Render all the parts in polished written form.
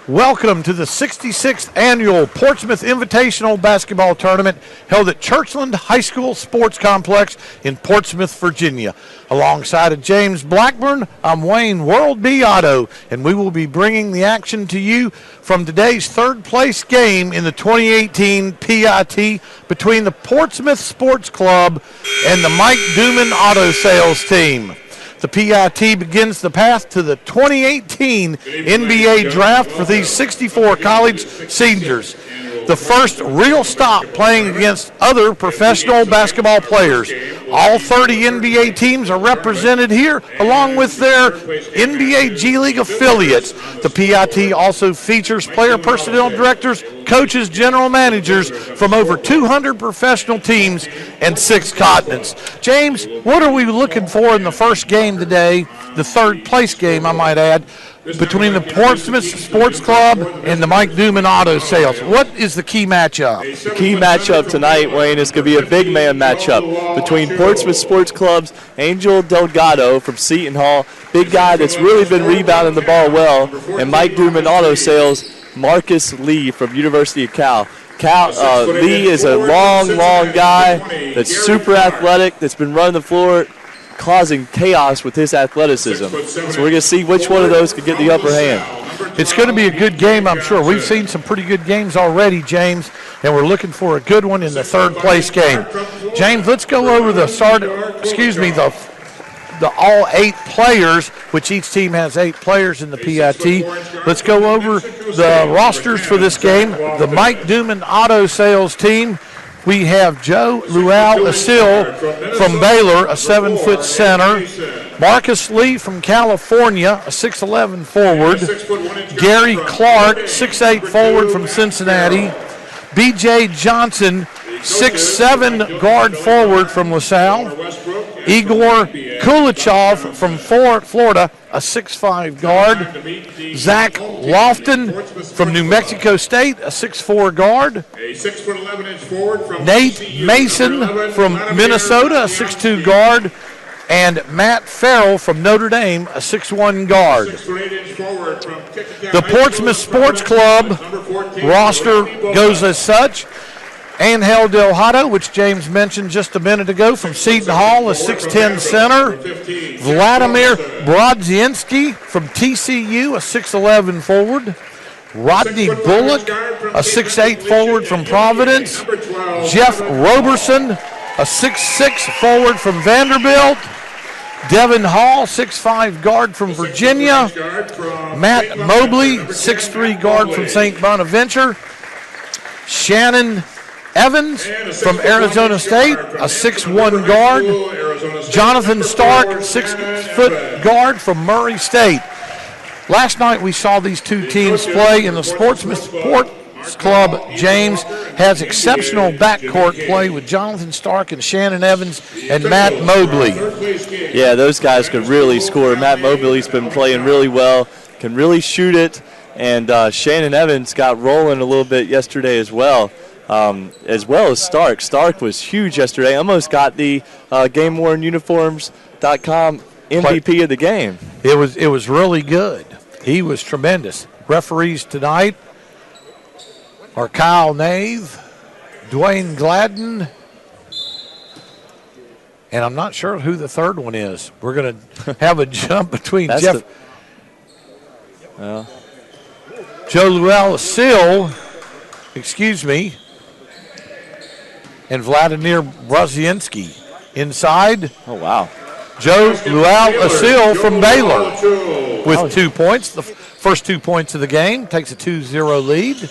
Welcome to the 66th Annual Portsmouth Invitational Basketball Tournament held at Churchland High School Sports Complex in Portsmouth, Virginia. Alongside of James Blackburn, I'm Wayne World Beato, and we will be bringing the action to you from today's third-place game in the 2018 PIT between the Portsmouth Sports Club and the Mike Duman Auto Sales team. The PIT begins the path to the 2018 NBA draft for these 64 college seniors. The first real stop playing against other professional basketball players. All 30 NBA teams are represented here, along with their NBA G League affiliates. The PIT also features player personnel directors, coaches, general managers from over 200 professional teams and 6 continents. James, what are we looking for in the first game today, the third place game, I might add, between the Portsmouth Sports Club and the Mike Duman Auto Sales? What is the key matchup? The key matchup tonight, Wayne, is going to be a big man matchup between Portsmouth Sports Club's Angel Delgado from Seton Hall, big guy that's really been rebounding the ball well, and Mike Duman Auto Sales, Marcus Lee from University of Cal. Lee is a long guy that's super athletic, that's been running the floor, causing chaos with his athleticism. So we're going to see which one of those could get the upper hand. It's going to be a good game, I'm sure. We've seen some pretty good games already, James, and we're looking for a good one in the third place game. James, let's go over the all 8 players, which each team has 8 players in the PIT. Let's go over the rosters for this game. The Mike Duman Auto Sales team. We have Joe Lual-Acuil from Baylor, a 7-foot center. Marcus Lee from California, a 6'11 forward. Gary Clark, 6'8 forward from Cincinnati. B.J. Johnson, 6'7 guard forward from LaSalle. Egor Koulechov from Florida, a 6'5 guard. Zach Lofton from New Mexico State, a 6'4 guard. Nate Mason from Minnesota, a 6'2 guard. And Matt Farrell from Notre Dame, a 6'1 guard. The Portsmouth Sports Club roster goes as such. Angel Delgado, which James mentioned just a minute ago, from Seton Hall, a 6'10 center. Vladimir Brodziansky from TCU, a 6'11 forward. Rodney Bullock, a 6'8 forward from Providence. Jeff Roberson, a 6'6 forward from Vanderbilt. Devon Hall, 6'5 guard from Virginia. Matt Mobley, 6'3 guard from St. Bonaventure. Shannon Evans from Arizona State, a 6'1 guard. Jonathan Stark, 6-foot guard from Murray State. Last night we saw these two teams play, and the Portsmouth Sports Club, James, has exceptional backcourt play with Jonathan Stark and Shannon Evans and Matt Mobley. Yeah, those guys could really score. Matt Mobley's been playing really well, can really shoot it, and Shannon Evans got rolling a little bit yesterday as well as Stark. Stark was huge yesterday, almost got the GameWornUniforms.com MVP of the game. It was really good. He was tremendous. Referees tonight are Kyle Nave, Dwayne Gladden, and I'm not sure who the third one is. We're going to have a jump between Joe Lual-Acuil, and Vladimir Brodziansky. Inside. Oh, wow. Joe Lual-Acuil from Baylor with 2 points. The first 2 points of the game. Takes a 2-0 lead.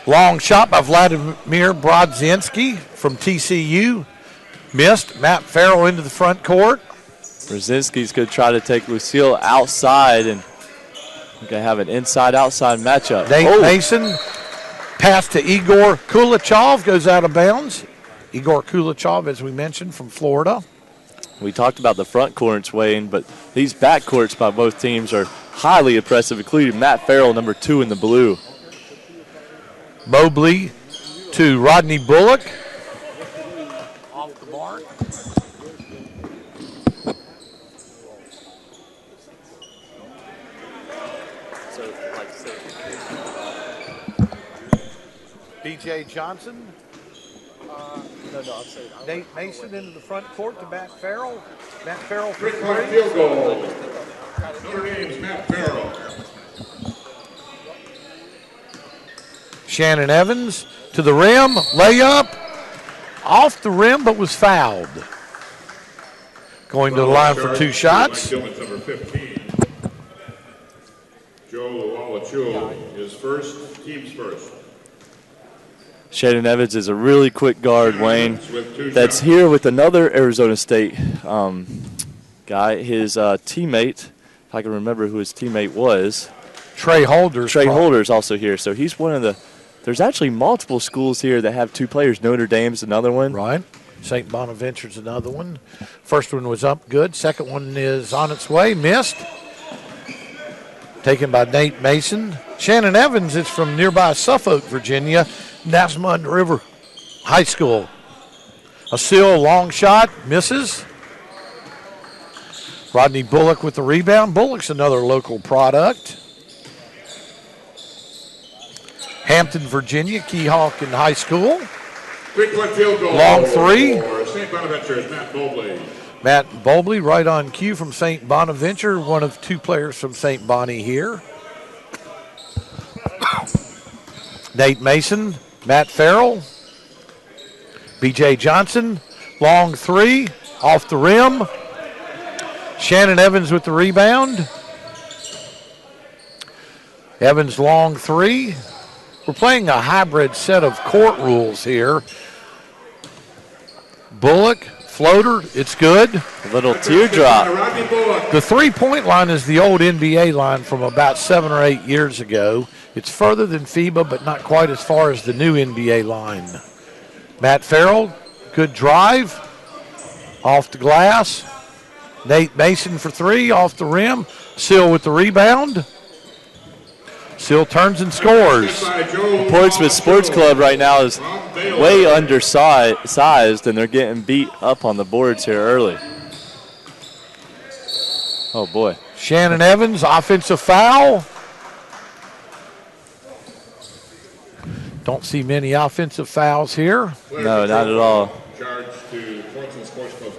Long shot by Vladimir Brodziansky from TCU. Missed. Matt Farrell into the front court. Brzezinski's going to try to take Lucille outside, and we're going to have an inside-outside matchup. Nate Mason, pass to Egor Koulechov, goes out of bounds. Egor Koulechov, as we mentioned, from Florida. We talked about the front courts, Wayne, but these back courts by both teams are highly impressive, including Matt Farrell, number 2 in the blue. Mobley to Rodney Bullock. Off the mark. B.J. Johnson. Nate Mason into the front court to Matt Farrell. Matt Farrell for three. Field goal. Notre Dame's Matt Farrell. Shannon Evans to the rim, layup, off the rim, but was fouled. Going to the line for two shots. Number 15. Joe Lual-Acuil is first, team's first. Shannon Evans is a really quick guard, Wayne, that's here with another Arizona State guy. His teammate, if I can remember who his teammate was. Trey Holder's also here. So he's one of the – there's actually multiple schools here that have two players. Notre Dame's another one. Right. St. Bonaventure's another one. First one was up good. Second one is on its way. Missed. Taken by Nate Mason. Shannon Evans is from nearby Suffolk, Virginia. Nesmond River High School. A seal, long shot, misses. Rodney Bullock with the rebound. Bullock's another local product. Hampton, Virginia, Keyhawk in high school. Three-point field goal. Long three. For St. Bonaventure is Matt Mobley. Matt Mobley right on cue from St. Bonaventure, one of two players from St. Bonnie here. Nate Mason, Matt Farrell, B.J. Johnson, long three, off the rim. Shannon Evans with the rebound. Evans long three. We're playing a hybrid set of court rules here. Bullock, floater, it's good. A little teardrop. The three-point line is the old NBA line from about 7 or 8 years ago. It's further than FIBA, but not quite as far as the new NBA line. Matt Farrell, good drive, off the glass. Nate Mason for three, off the rim. Seal with the rebound. Seal turns and scores. The Portsmouth Sports Club right now is way undersized, and they're getting beat up on the boards here early. Oh, boy. Shannon Evans, offensive foul. Don't see many offensive fouls here. No, not at all.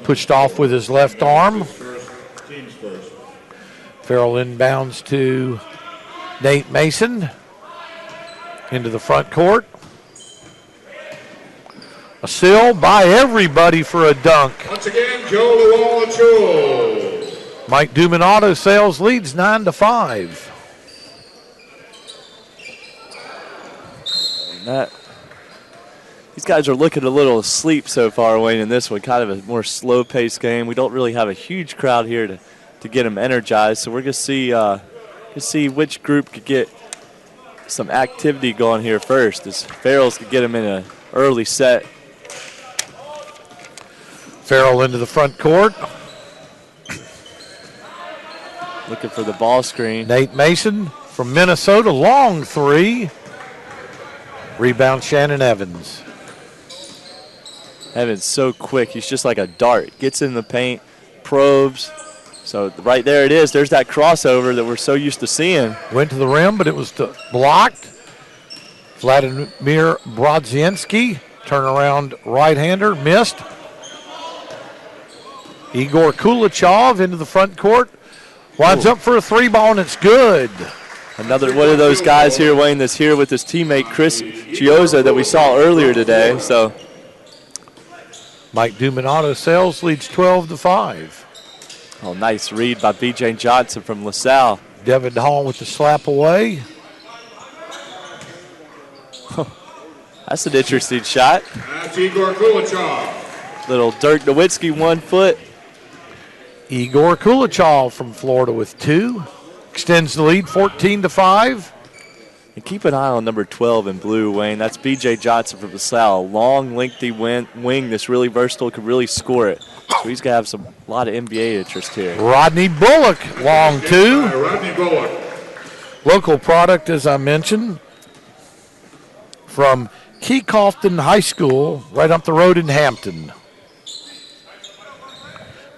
Pushed off with his left arm. Farrell inbounds to Nate Mason into the front court. A seal by everybody for a dunk. Once again, Joe Lual-Acuil. Mike Duman Auto Sales leads 9-5. These guys are looking a little asleep so far, Wayne, in this one. Kind of a more slow-paced game. We don't really have a huge crowd here to get them energized, so we're going to see which group could get some activity going here first, as Farrell's could get them in an early set. Farrell into the front court. Looking for the ball screen. Nate Mason from Minnesota, long three. Rebound Shannon Evans. Evans so quick. He's just like a dart. Gets in the paint, probes. So right there it is. There's that crossover that we're so used to seeing. Went to the rim, but it was blocked. Vladimir Brodziansky, turnaround right-hander, missed. Egor Koulechov into the front court. Winds up for a three ball, and it's good. Another one of those guys here, Wayne, that's here with his teammate Chris Chioza that we saw earlier today. So Mike Duman Auto Sales leads 12-5. Oh, nice read by B.J. Johnson from LaSalle. Devon Hall with the slap away. That's an interesting shot. That's Egor Koulechov. Little Dirk Nowitzki 1 foot. Egor Koulechov from Florida with two. Extends the lead 14-5. And keep an eye on number 12 in blue, Wayne. That's B.J. Johnson from LaSalle. Long, lengthy wing that's really versatile, could really score it. So he's going to have a lot of NBA interest here. Rodney Bullock, long two. Rodney Bullock. Local product, as I mentioned, from Keyhawk High School, right up the road in Hampton.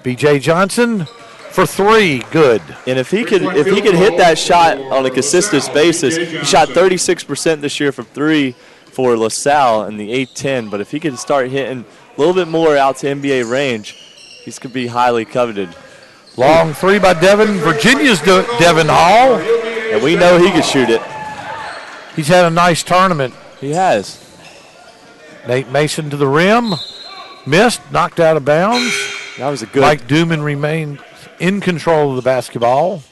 B.J. Johnson for three, good. And if he could hit that shot on a consistent basis, he shot 36% this year from three. for LaSalle in the A-10, but if he could start hitting a little bit more out to NBA range, he's going to be highly coveted. Long three by Devon. Virginia's Devon Hall. And we know he can shoot it. He's had a nice tournament. He has. Nate Mason to the rim. Missed, knocked out of bounds. That was a good. Mike Duman remained in control of the basketball.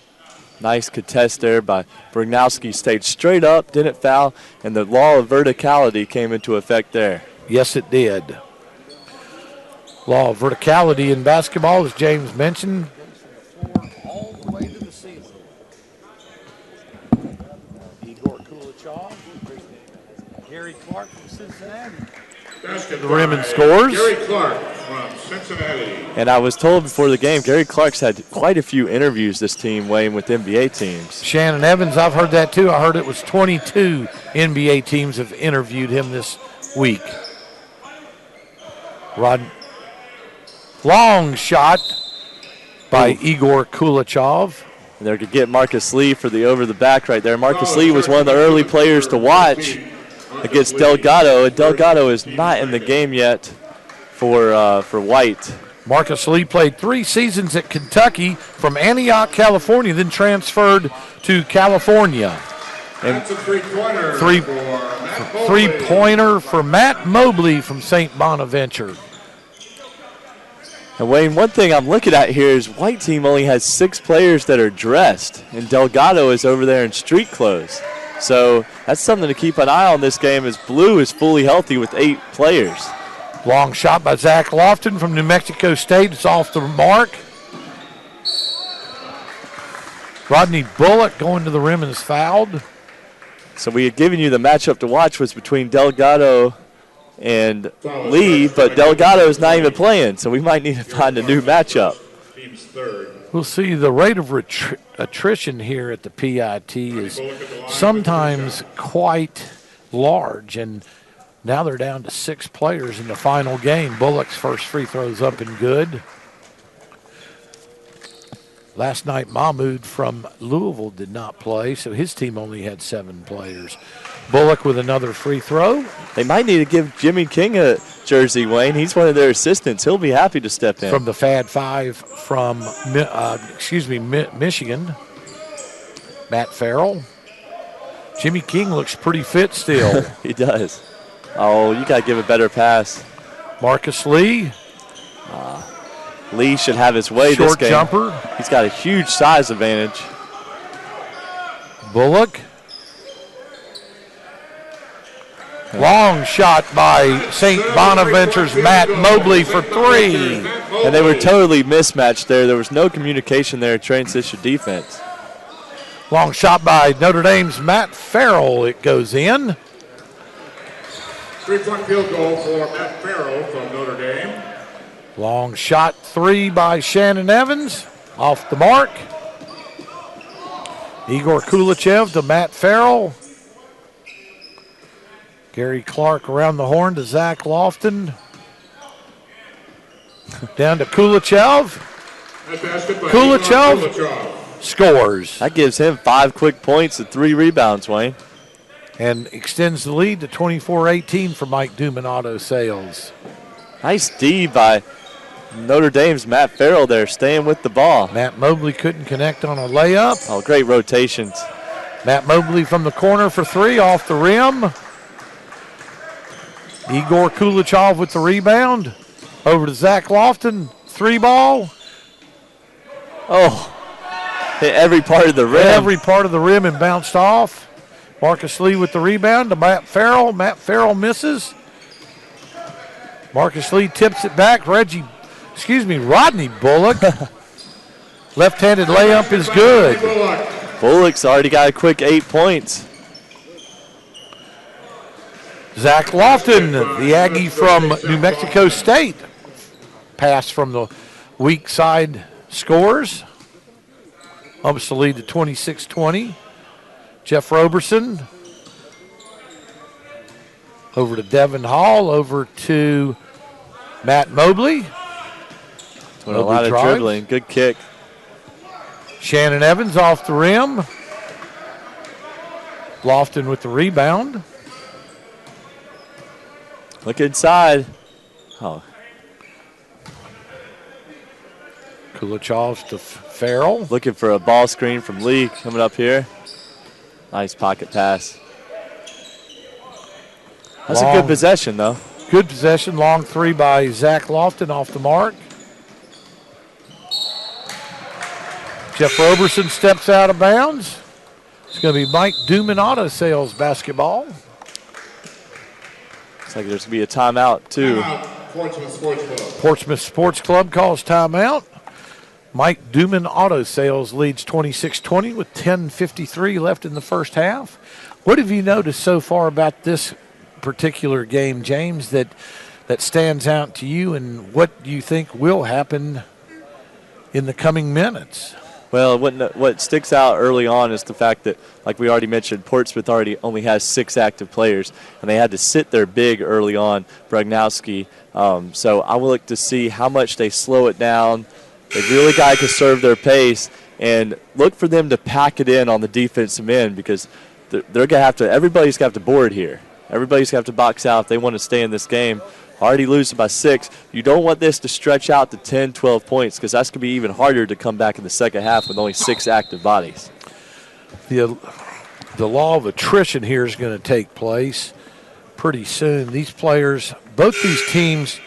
Nice contest there by Brodziansky. Stayed straight up, didn't foul, and the law of verticality came into effect there. Yes, it did. Law of verticality in basketball, as James mentioned. All the way to the ceiling. Egor Koulechov. Gary Clark from Cincinnati. The rim and scores. Gary Clark from Cincinnati. And I was told before the game, Gary Clark's had quite a few interviews this team, Wayne, with NBA teams. Shannon Evans, I've heard that too. I heard it was 22 NBA teams have interviewed him this week. Long shot by Egor Koulechov. And they're going to get Marcus Lee for the over-the-back right there. Marcus Lee was one of the early players to watch against Delgado, and Delgado is not in the game yet for White. Marcus Lee played 3 seasons at Kentucky from Antioch, California, then transferred to California. And that's a three-pointer for Matt Mobley from St. Bonaventure. And Wayne, one thing I'm looking at here is White team only has 6 players that are dressed, and Delgado is over there in street clothes. So that's something to keep an eye on this game, as Blue is fully healthy with 8 players. Long shot by Zach Lofton from New Mexico State. It's off the mark. Rodney Bullock going to the rim and is fouled. So we had given you the matchup to watch was between Delgado and Lee, but Delgado's not even playing, so we might need to find a new matchup. Team's third. We'll see the rate of attrition here at the PIT is sometimes quite large, and now they're down to 6 players in the final game. Bullock's first free throw's up and good. Last night, Mahmoud from Louisville did not play, so his team only had 7 players. Bullock with another free throw. They might need to give Jimmy King a jersey, Wayne. He's one of their assistants. He'll be happy to step in. From the Fad 5 from, Michigan. Matt Farrell. Jimmy King looks pretty fit still. He does. Oh, you got to give a better pass. Marcus Lee. Lee should have his way Short this game. Jumper. He's got a huge size advantage. Bullock. Long shot by St. Bonaventure's Matt Mobley for 3. And they were totally mismatched there. There was no communication there, transition defense. Long shot by Notre Dame's Matt Farrell. It goes in. 3-point field goal for Matt Farrell from Notre Dame. Long shot 3 by Shannon Evans. Off the mark. Egor Koulechov to Matt Farrell. Gary Clark around the horn to Zach Lofton. Down to Koulechov. Koulechov scores. That gives him 5 quick points and 3 rebounds, Wayne. And extends the lead to 24-18 for Mike Duman Auto Sales. Nice D by Notre Dame's Matt Farrell there, staying with the ball. Matt Mobley couldn't connect on a layup. Oh, great rotations. Matt Mobley from the corner for 3 off the rim. Egor Koulechov with the rebound. Over to Zach Lofton. 3 ball. Oh, hit every part of the rim. Every part of the rim and bounced off. Marcus Lee with the rebound to Matt Farrell. Matt Farrell misses. Marcus Lee tips it back. Rodney Bullock. Left-handed layup is good. Bullock's already got a quick 8 points. Zach Lofton, the Aggie from New Mexico State. Pass from the weak side scores. Ups the lead to 26-20. Jeff Roberson. Over to Devon Hall. Over to Matt Mobley. Doing a lot of dribbling. Good kick. Shannon Evans off the rim. Lofton with the rebound. Look inside. Oh. Koulechov to Farrell. Looking for a ball screen from Lee coming up here. Nice pocket pass. That's a good possession, though. Good possession. Long three by Zach Lofton off the mark. Jeff Roberson steps out of bounds. It's going to be Mike Duman Auto Sales basketball. Looks like there's going to be a timeout, too. Portsmouth Sports Club. Portsmouth Sports Club calls timeout. Mike Duman Auto Sales leads 26-20 with 10:53 left in the first half. What have you noticed so far about this particular game, James, that stands out to you, and what do you think will happen in the coming minutes? Well, what sticks out early on is the fact that, like we already mentioned, Portsmouth only has 6 active players, and they had to sit their big early on, Brodziansky. So I will look to see how much they slow it down. They really got to serve their pace and look for them to pack it in on the defensive end, because they're going to have to. Everybody's going to have to board here. Everybody's going to have to box out if they want to stay in this game. Already losing by 6. You don't want this to stretch out to 10, 12 points, because that's going to be even harder to come back in the second half with only 6 active bodies. The law of attrition here is going to take place pretty soon. These players, both these teams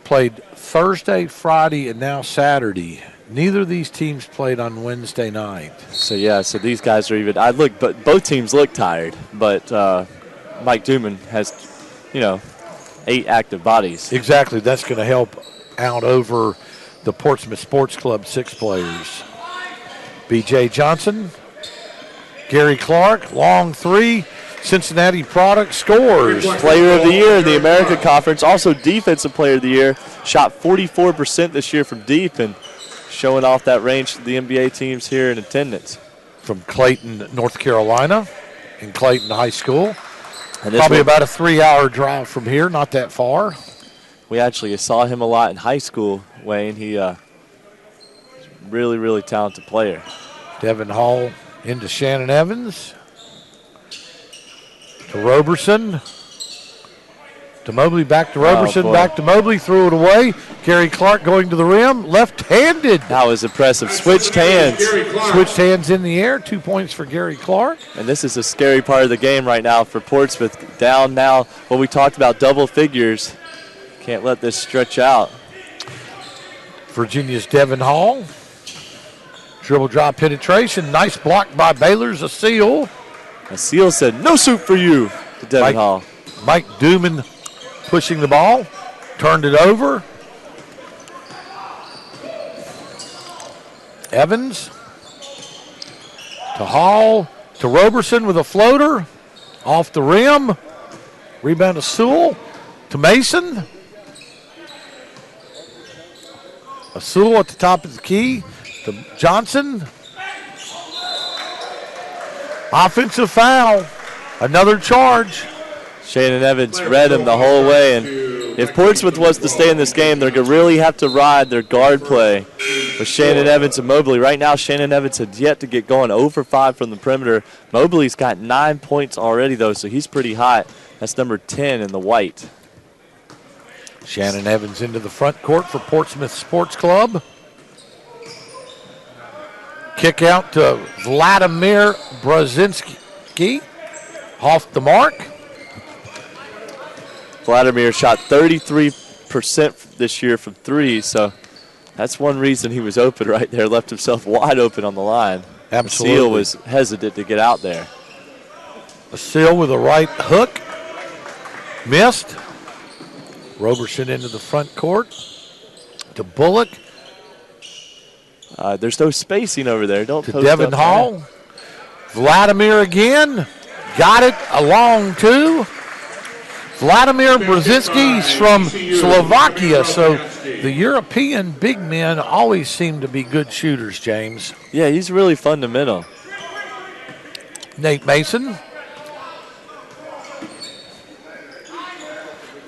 played Thursday, Friday, and now Saturday. Neither of these teams played on Wednesday night. So these guys are even. But both teams look tired. But Mike Duman has, 8 active bodies. Exactly. That's going to help out over the Portsmouth Sports Club 6 players. B.J. Johnson, Gary Clark, long three. Cincinnati product scores. Player of the year in the American Conference, also defensive player of the year. Shot 44% this year from deep and showing off that range to the NBA teams here in attendance. From Clayton, North Carolina, in Clayton High School. And probably about a 3-hour drive from here, not that far. We actually saw him a lot in high school, Wayne. He really, really talented player. Devon Hall into Shannon Evans. To Roberson. To Mobley, back to Roberson, back to Mobley, threw it away. Gary Clark going to the rim, left-handed. That was impressive. Switched hands. Switched hands in the air. 2 points for Gary Clark. And this is a scary part of the game right now for Portsmouth. Down now, what we talked about, double figures. Can't let this stretch out. Virginia's Devon Hall. Dribble drop penetration. Nice block by Baylor's a seal. A seal said, no soup for you to Devon Hall. Mike Duman pushing the ball. Turned it over. Evans. To Hall. To Roberson with a floater. Off the rim. Rebound to Sewell. To Mason. A Sewell at the top of the key. To Johnson. Offensive foul. Another charge. Shannon Evans read him the whole way. And if Portsmouth was to stay in this game, they're going to really have to ride their guard play with Shannon Evans and Mobley. Right now, Shannon Evans has yet to get going 0 for 5 from the perimeter. Mobley's got 9 points already, though, so he's pretty hot. That's number 10 in the white. Shannon Evans into the front court for Portsmouth Sports Club. Kick out to Vladimir Brodziansky. Off the mark. Vladimir shot 33% this year from 3, so that's one reason he was open right there. Left himself wide open on the line. Absolutely. Seal was hesitant to get out there. A seal with a right hook. Missed. Roberson into the front court. To Bullock. There's no spacing over there. Don't to post Devon up Hall. there. Vladimir again. Got it along two. Vladimir Brodziansky from Slovakia. So the European big men always seem to be good shooters, James. Yeah, he's really fundamental. Nate Mason.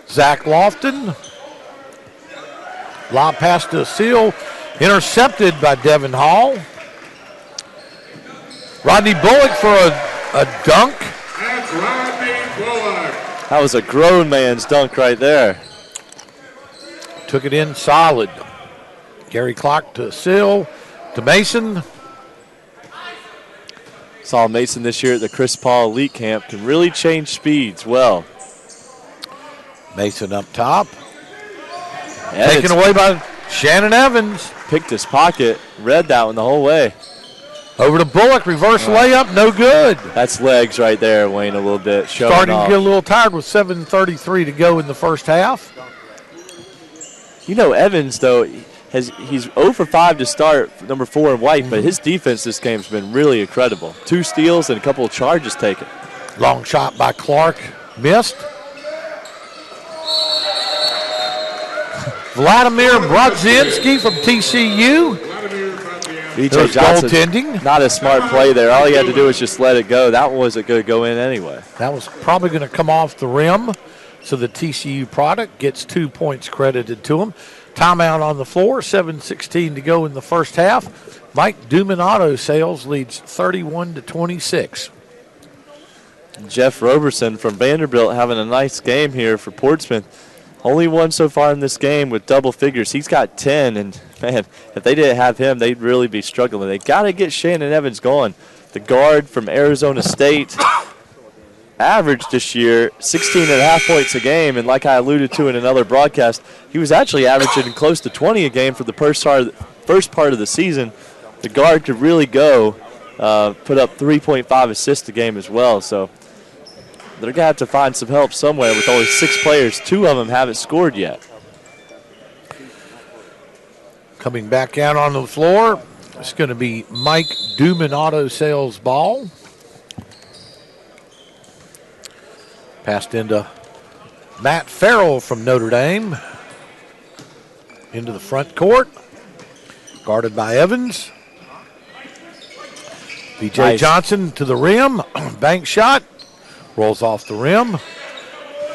Zach Lofton. Lob pass to Seal. Intercepted by Devon Hall. Rodney Bullock for a dunk. That's Rodney Bullock. That was a grown man's dunk right there. Took it in solid. Gary Clark to Sill, to Mason. Saw Mason this year at the Chris Paul Elite Camp. Can really change speeds well. Mason up top. Evans Taken away by Shannon Evans. picked his pocket, read that one the whole way. Over to Bullock, reverse layup, no good. That's legs right there, Wayne, a little bit. Starting to get a little tired with 7:33 to go in the first half. You know, Evans, though, he's 0 for 5 to start, number 4 in white, but his defense this game has been really incredible. 2 steals and a couple of charges taken. Long shot by Clark, missed. Vladimir Brodziansky from TCU. B.J. Johnson, goaltending. Not a smart play there. All he had to do was just let it go. That one wasn't going to go in anyway. That was probably going to come off the rim, so the TCU product gets 2 points credited to him. Timeout on the floor, 7:16 to go in the first half. Mike Duman Auto Sales leads 31-26. Jeff Roberson from Vanderbilt having a nice game here for Portsmouth. Only one so far in this game with double figures. He's got 10, and, man, if they didn't have him, they'd really be struggling. They got to get Shannon Evans going. The guard from Arizona State averaged this year 16.5 points a game, and like I alluded to in another broadcast, he was actually averaging close to 20 a game for the first part of the season. The guard could really go, put up 3.5 assists a game as well, so they're going to have to find some help somewhere with only 6 players. 2 of them haven't scored yet. Coming back out on the floor, it's going to be Mike Duman Auto Sales ball. Passed into Matt Farrell from Notre Dame. Into the front court. Guarded by Evans. B.J. Nice. Johnson to the rim. Bank shot. Rolls off the rim.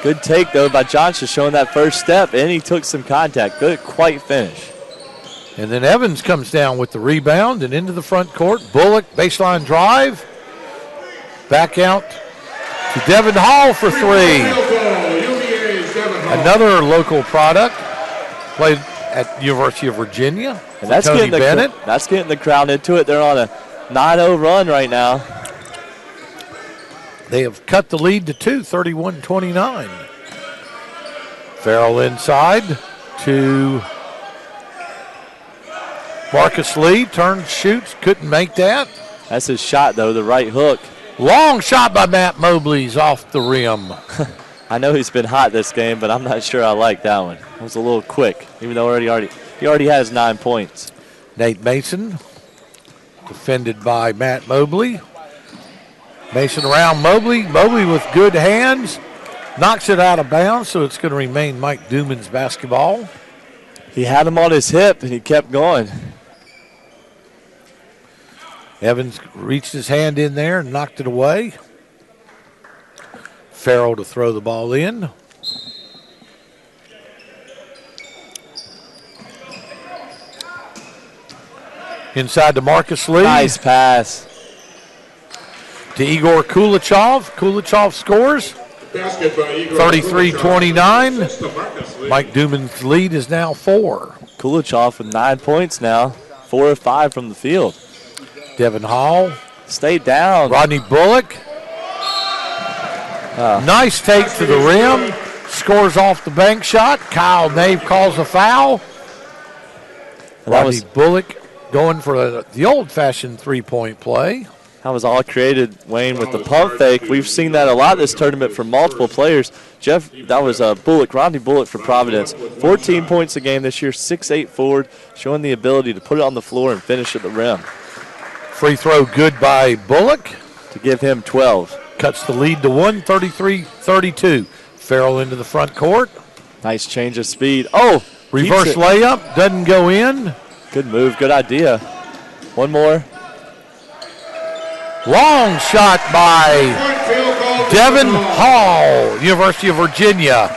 Good take, though, by Johnson, showing that first step, and he took some contact. Good, quite finish. And then Evans comes down with the rebound and into the front court. Bullock, baseline drive. Back out to Devon Hall for 3. Another local product. Played at University of Virginia. And that's Tony Bennett. That's getting the crowd into it. They're on a 9-0 run right now. They have cut the lead to 2, 31-29. Farrell inside to Marcus Lee. Turns, shoots, couldn't make that. That's his shot, though, the right hook. Long shot by Matt Mobley's off the rim. I know he's been hot this game, but I'm not sure I like that one. It was a little quick, even though he already has 9 points. Nate Mason, defended by Matt Mobley. Mason around Mobley. Mobley with good hands. Knocks it out of bounds, so it's going to remain Mike Duman's basketball. He had him on his hip, and he kept going. Evans reached his hand in there and knocked it away. Farrell to throw the ball in. Inside to Marcus Lee. Nice pass. To Egor Koulechov. Koulechov scores. 33-29. Mike Duman's lead is now 4. Koulechov with 9 points now. 4 of 5 from the field. Devon Hall. Stay down. Rodney Bullock. Nice take to the rim. Scores off the bank shot. Kyle Nave calls a foul. Rodney Bullock going for the old-fashioned three-point play. That was all created, Wayne, with the pump fake. We've seen that a lot this tournament from multiple players. Jeff, that was Bullock, Rodney Bullock for Providence. 14 points a game this year, 6'8" forward, showing the ability to put it on the floor and finish at the rim. Free throw good by Bullock. To give him 12. Cuts the lead to 1, 33-32. Farrell into the front court. Nice change of speed. Oh! Reverse layup, doesn't go in. Good move, good idea. One more. Long shot by Devon Hall, University of Virginia.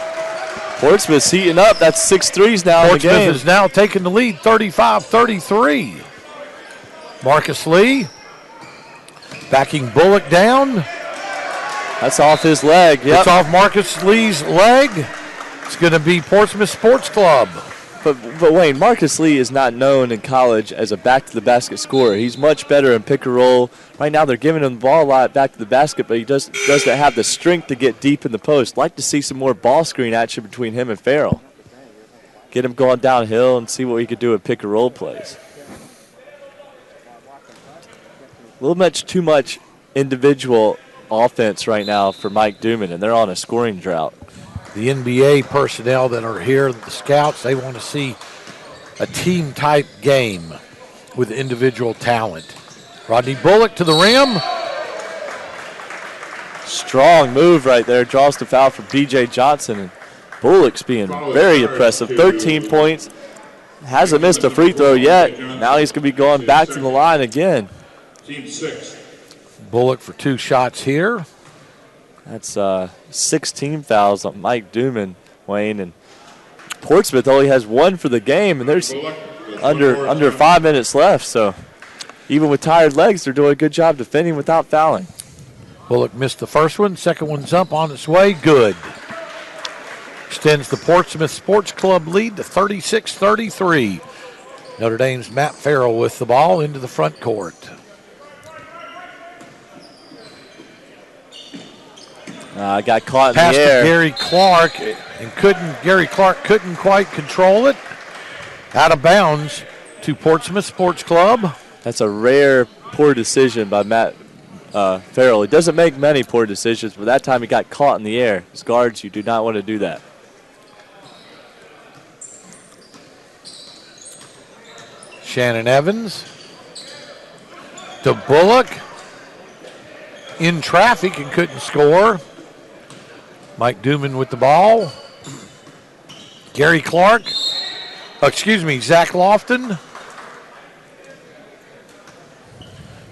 Portsmouth's heating up. That's 6 threes now in the game. Portsmouth is now taking the lead, 35-33. Marcus Lee backing Bullock down. That's off his leg. Yep. It's off Marcus Lee's leg. It's going to be Portsmouth Sports Club. But Wayne, Marcus Lee is not known in college as a back-to-the-basket scorer. He's much better in pick-and-roll. Right now they're giving him the ball a lot back to the basket, but he doesn't have the strength to get deep in the post. Like to see some more ball screen action between him and Farrell. Get him going downhill and see what he could do at pick-and-roll plays. A little too much individual offense right now for Mike Duman, and they're on a scoring drought. The NBA personnel that are here, the scouts, they want to see a team-type game with individual talent. Rodney Bullock to the rim. Strong move right there. Draws the foul from B.J. Johnson. And Bullock's being very impressive. 13 points. Hasn't missed a free throw yet. Now he's going to be going back to the line again. Team 6. Bullock for 2 shots here. That's 16 fouls on Mike Duman, Wayne. And Portsmouth only has 1 for the game, and there's under 5 minutes left. So even with tired legs, they're doing a good job defending without fouling. Bullock missed the first one. Second one's up on its way. Good. Extends the Portsmouth Sports Club lead to 36-33. Notre Dame's Matt Farrell with the ball into the front court. Got caught in Pass the air. to Gary Clark, and Gary Clark couldn't quite control it. Out of bounds to Portsmouth Sports Club. That's a rare poor decision by Matt Farrell. He doesn't make many poor decisions, but that time he got caught in the air. As guards, you do not want to do that. Shannon Evans to Bullock. In traffic and couldn't score. Mike Duman with the ball. Gary Clark. Zach Lofton.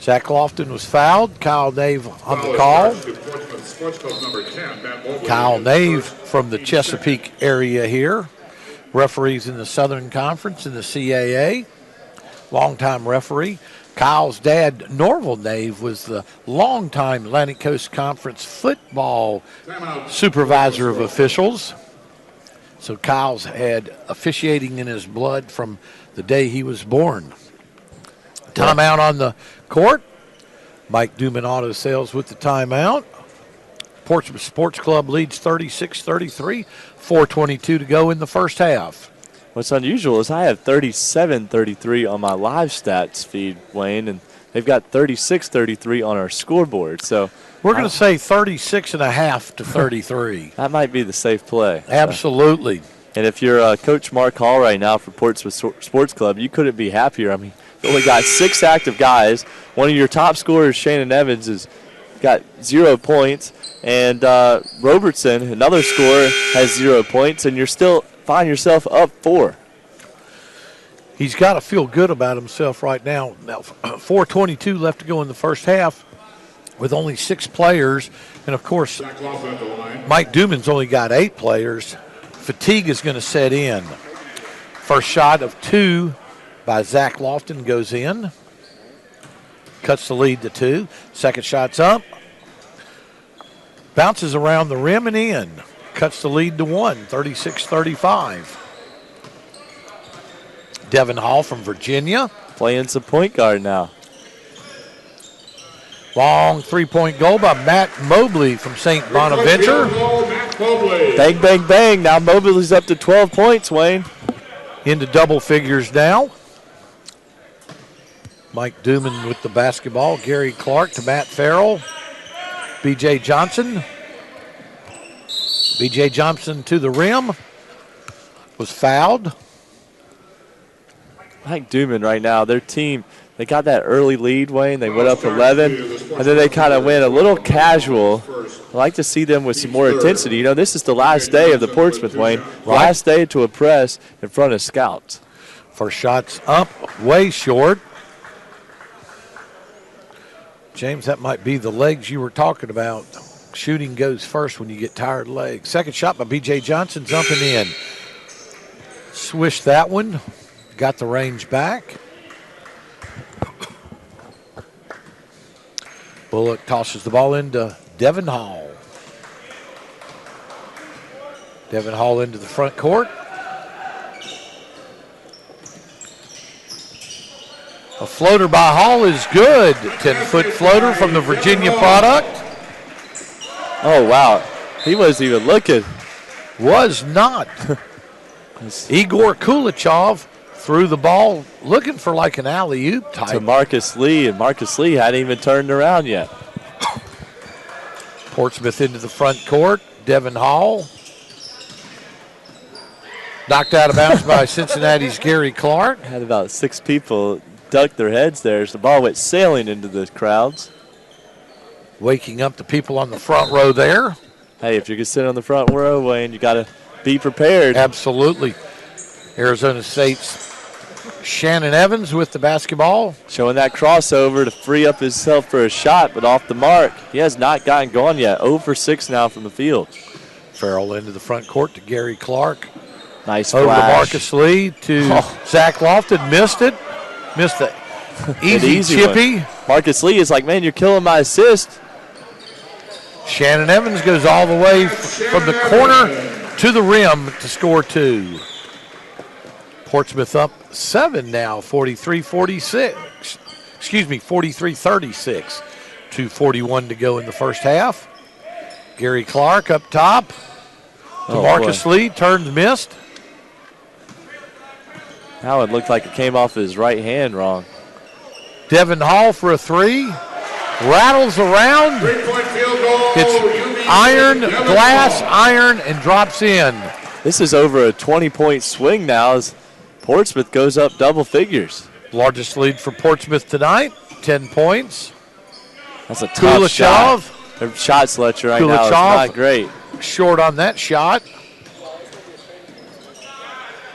Zach Lofton was fouled. Kyle Nave on the call. Kyle Nave from the Chesapeake area here. Referees in the Southern Conference in the CAA. Longtime referee. Kyle's dad, Norval Nave, was the longtime Atlantic Coast Conference football supervisor of officials. So Kyle's had officiating in his blood from the day he was born. Timeout on the court. Mike Duman Auto Sales with the timeout. Portsmouth Sports Club leads 36-33. 4:22 to go in the first half. What's unusual is I have 37-33 on my live stats feed, Wayne, and they've got 36-33 on our scoreboard. So we're going to say 36.5 to 33. That might be the safe play. Absolutely. And if you're Coach Mark Hall right now for Portsmouth Sports Club, you couldn't be happier. I mean, you only got 6 active guys. One of your top scorers, Shannon Evans, has got 0 points. And Roberson, another scorer, has 0 points, and you're still find yourself up 4. He's got to feel good about himself right now. Now, 4:22 left to go in the first half with only 6 players. And, of course, Mike Duman's only got 8 players. Fatigue is going to set in. First shot of 2 by Zach Lofton goes in. Cuts the lead to 2. Second shot's up. Bounces around the rim and in. Cuts the lead to 1, 36-35. Devon Hall from Virginia. Playing some point guard now. Long three-point goal by Matt Mobley from St. Bonaventure. Bang, bang, bang. Now Mobley's up to 12 points, Wayne. Into double figures now. Mike Duman with the basketball. Gary Clark to Matt Farrell. B.J. Johnson. B.J. Johnson to the rim. Was fouled. Mike Duman right now, their team, they got that early lead, Wayne. They went up 11, and then they kind of went a little casual. I'd like to see them with some more intensity. You know, this is the last day of the Portsmouth, Wayne. Last day to impress in front of scouts. First shot's up, way short. James, that might be the legs you were talking about. Shooting goes first when you get tired legs. Second shot by B.J. Johnson, jumping in. Swished that one. Got the range back. Bullock tosses the ball into Devon Hall. Devon Hall into the front court. A floater by Hall is good. 10-foot floater from the Virginia product. Oh, wow. He wasn't even looking. Was not. Egor Koulechov threw the ball looking for like an alley-oop type. To Marcus Lee, and Marcus Lee hadn't even turned around yet. Portsmouth into the front court. Devon Hall. Knocked out of bounds by Cincinnati's Gary Clark. Had about 6 people duck their heads there as the ball went sailing into the crowds. Waking up the people on the front row there. Hey, if you can sit on the front row, Wayne, you got to be prepared. Absolutely. Arizona State's Shannon Evans with the basketball. Showing that crossover to free up himself for a shot, but off the mark. He has not gotten gone yet. 0 for 6 now from the field. Farrell into the front court to Gary Clark. Nice over flash. to Marcus Lee to Zach Lofton. Missed it. Missed the easy chippy. One. Marcus Lee is like, man, you're killing my assist. Shannon Evans goes all the way from the corner to the rim to score 2. Portsmouth up 7 now, 43-46. Excuse me, 43-36. 2:41 to go in the first half. Gary Clark up top to Marcus Lee. Turns missed. Now it looked like it came off his right hand wrong. Devon Hall for a 3. Rattles around. It's iron, glass, iron, and drops in. This is over a 20-point swing now as Portsmouth goes up double figures. Largest lead for Portsmouth tonight, 10 points. That's a tough shot. Their shot selection right now is not great. Short on that shot.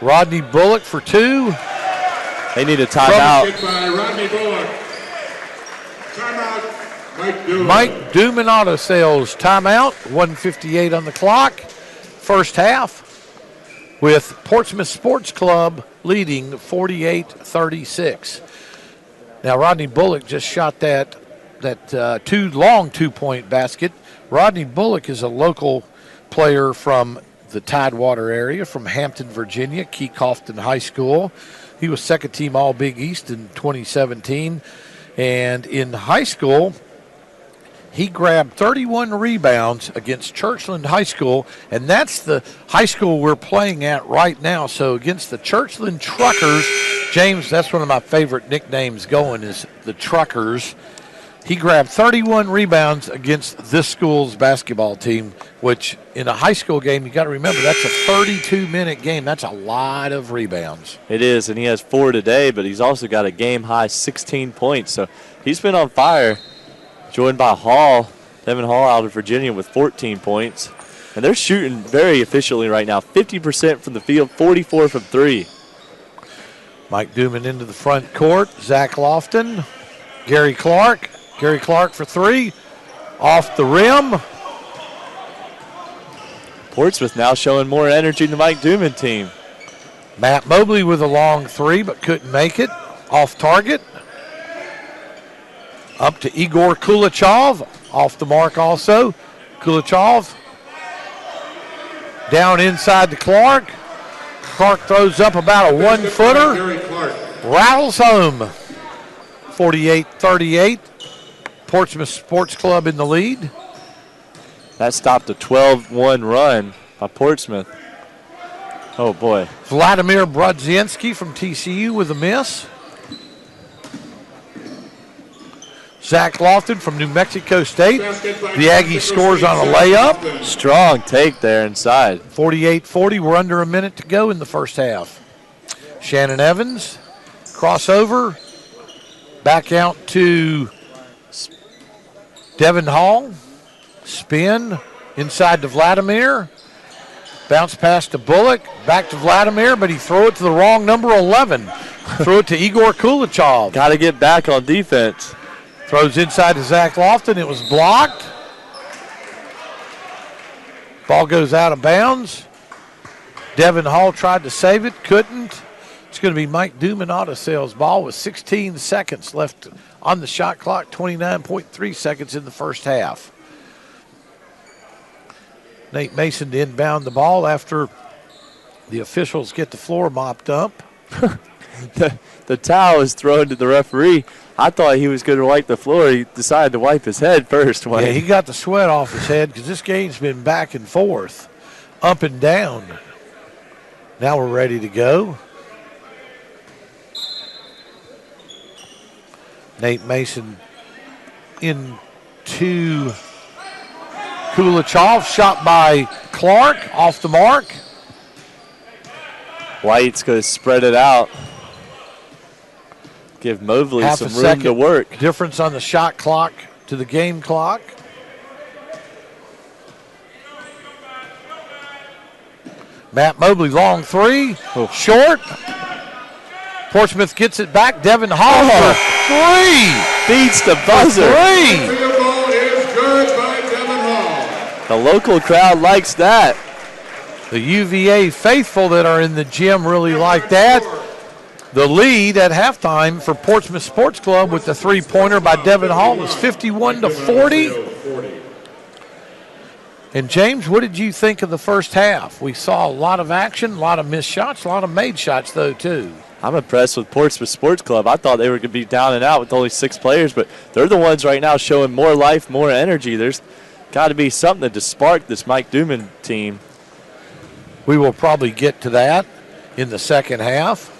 Rodney Bullock for 2. They need a timeout. Rodney Bullock. Timeout. Mike Duman Auto Sales timeout. 1:58 on the clock. First half with Portsmouth Sports Club leading 48-36. Now Rodney Bullock just shot that long 2-point basket. Rodney Bullock is a local player from the Tidewater area, from Hampton, Virginia, Koulechov High School. He was second team All Big East in 2017. And in high school, he grabbed 31 rebounds against Churchland High School, and that's the high school we're playing at right now. So against the Churchland Truckers, James, that's one of my favorite nicknames going, is the Truckers. He grabbed 31 rebounds against this school's basketball team, which in a high school game, you got to remember, that's a 32-minute game. That's a lot of rebounds. It is, and he has 4 today, but he's also got a game-high 16 points. So he's been on fire, joined by Devon Hall out of Virginia with 14 points. And they're shooting very efficiently right now, 50% from the field, 44 from 3. Mike Duman into the front court. Zach Lofton, Gary Clark. Gary Clark for 3. Off the rim. Portsmouth now showing more energy than the Mike Duman team. Matt Mobley with a long 3, but couldn't make it. Off target. Up to Egor Koulechov. Off the mark also. Koulechov. Down inside to Clark. Clark throws up about a 1-footer. Rattles home. 48-38. Portsmouth Sports Club in the lead. That stopped a 12-1 run by Portsmouth. Oh, boy. Vladimir Brodziansky from TCU with a miss. Zach Lofton from New Mexico State. The Aggies scores on a layup. Strong take there inside. 48-40. We're under a minute to go in the first half. Shannon Evans. Crossover. Back out to Devon Hall. Spin inside to Vladimir. Bounce pass to Bullock. Back to Vladimir, but he threw it to the wrong number 11. Threw it to Egor Koulechov. Got to get back on defense. Throws inside to Zach Lofton. It was blocked. Ball goes out of bounds. Devon Hall tried to save it, couldn't. It's going to be Mike Duman Auto Sales ball with 16 seconds left on the shot clock, 29.3 seconds in the first half. Nate Mason to inbound the ball after the officials get the floor mopped up. The towel is thrown to the referee. I thought he was going to wipe the floor. He decided to wipe his head first. Yeah, he got the sweat off his head because this game's been back and forth, up and down. Now we're ready to go. Nate Mason into Koulechov, shot by Clark, off the mark. White's going to spread it out. Give Mobley Half some a room second to work. difference on the shot clock to the game clock. Matt Mobley, long three, short. Portsmouth gets it back. Devon Hall for three. Beats the buzzer. The field goal is good by Devon Hall. The local crowd likes that. The UVA faithful that are in the gym really like that. The lead at halftime for Portsmouth Sports Club with the three-pointer by Devon Hall is 51-40. And James, what did you think of the first half? We saw a lot of action, a lot of missed shots, a lot of made shots though too. I'm impressed with Portsmouth Sports Club. I thought they were going to be down and out with only 6 players, but they're the ones right now showing more life, more energy. There's got to be something to spark this Mike Duman team. We will probably get to that in the second half.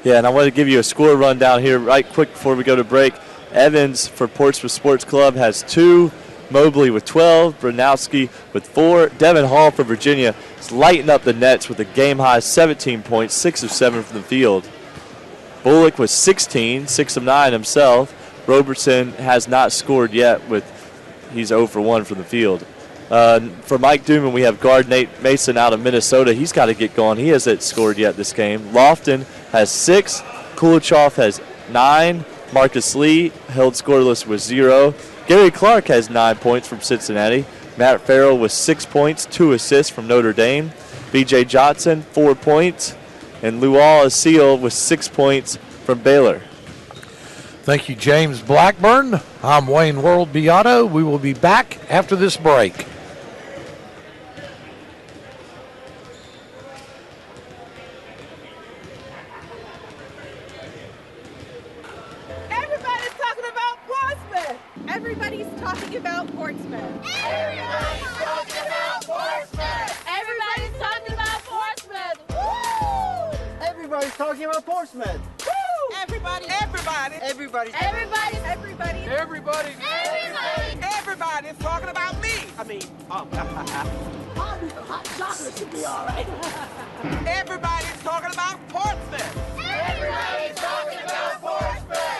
Yeah, and I want to give you a score rundown here right quick before we go to break. Evans for Portsmouth Sports Club has 2. Mobley with 12. Brodziansky with 4. Devon Hall for Virginia is lighting up the nets with a game-high 17 points, 6 of 7 from the field. Bullock was 16, 6 of 9 himself. Roberson has not scored yet. He's 0 for 1 from the field. For Mike Duman, we have guard Nate Mason out of Minnesota. He's got to get going. He hasn't scored yet this game. Lofton has 6. Koulechov has 9. Marcus Lee held scoreless with 0. Gary Clark has 9 points from Cincinnati. Matt Farrell with 6 points, 2 assists from Notre Dame. B.J. Johnson, 4 points. And Lual-Acuil with 6 points from Baylor. Thank you, James Blackburn. I'm Wayne World Beato. We will be back after this break. Everybody's talking about Portsmouth. Everybody's talking about Portsmouth. Everybody's talking about Portsmouth. Everybody's talking about Portsmouth. Woo! Everybody's talking about Portsmouth. Woo! Everybody. Everybody's talking about me. hot chocolate should be all right. Everybody's talking about Portsmouth. Everybody's talking about Portsmouth.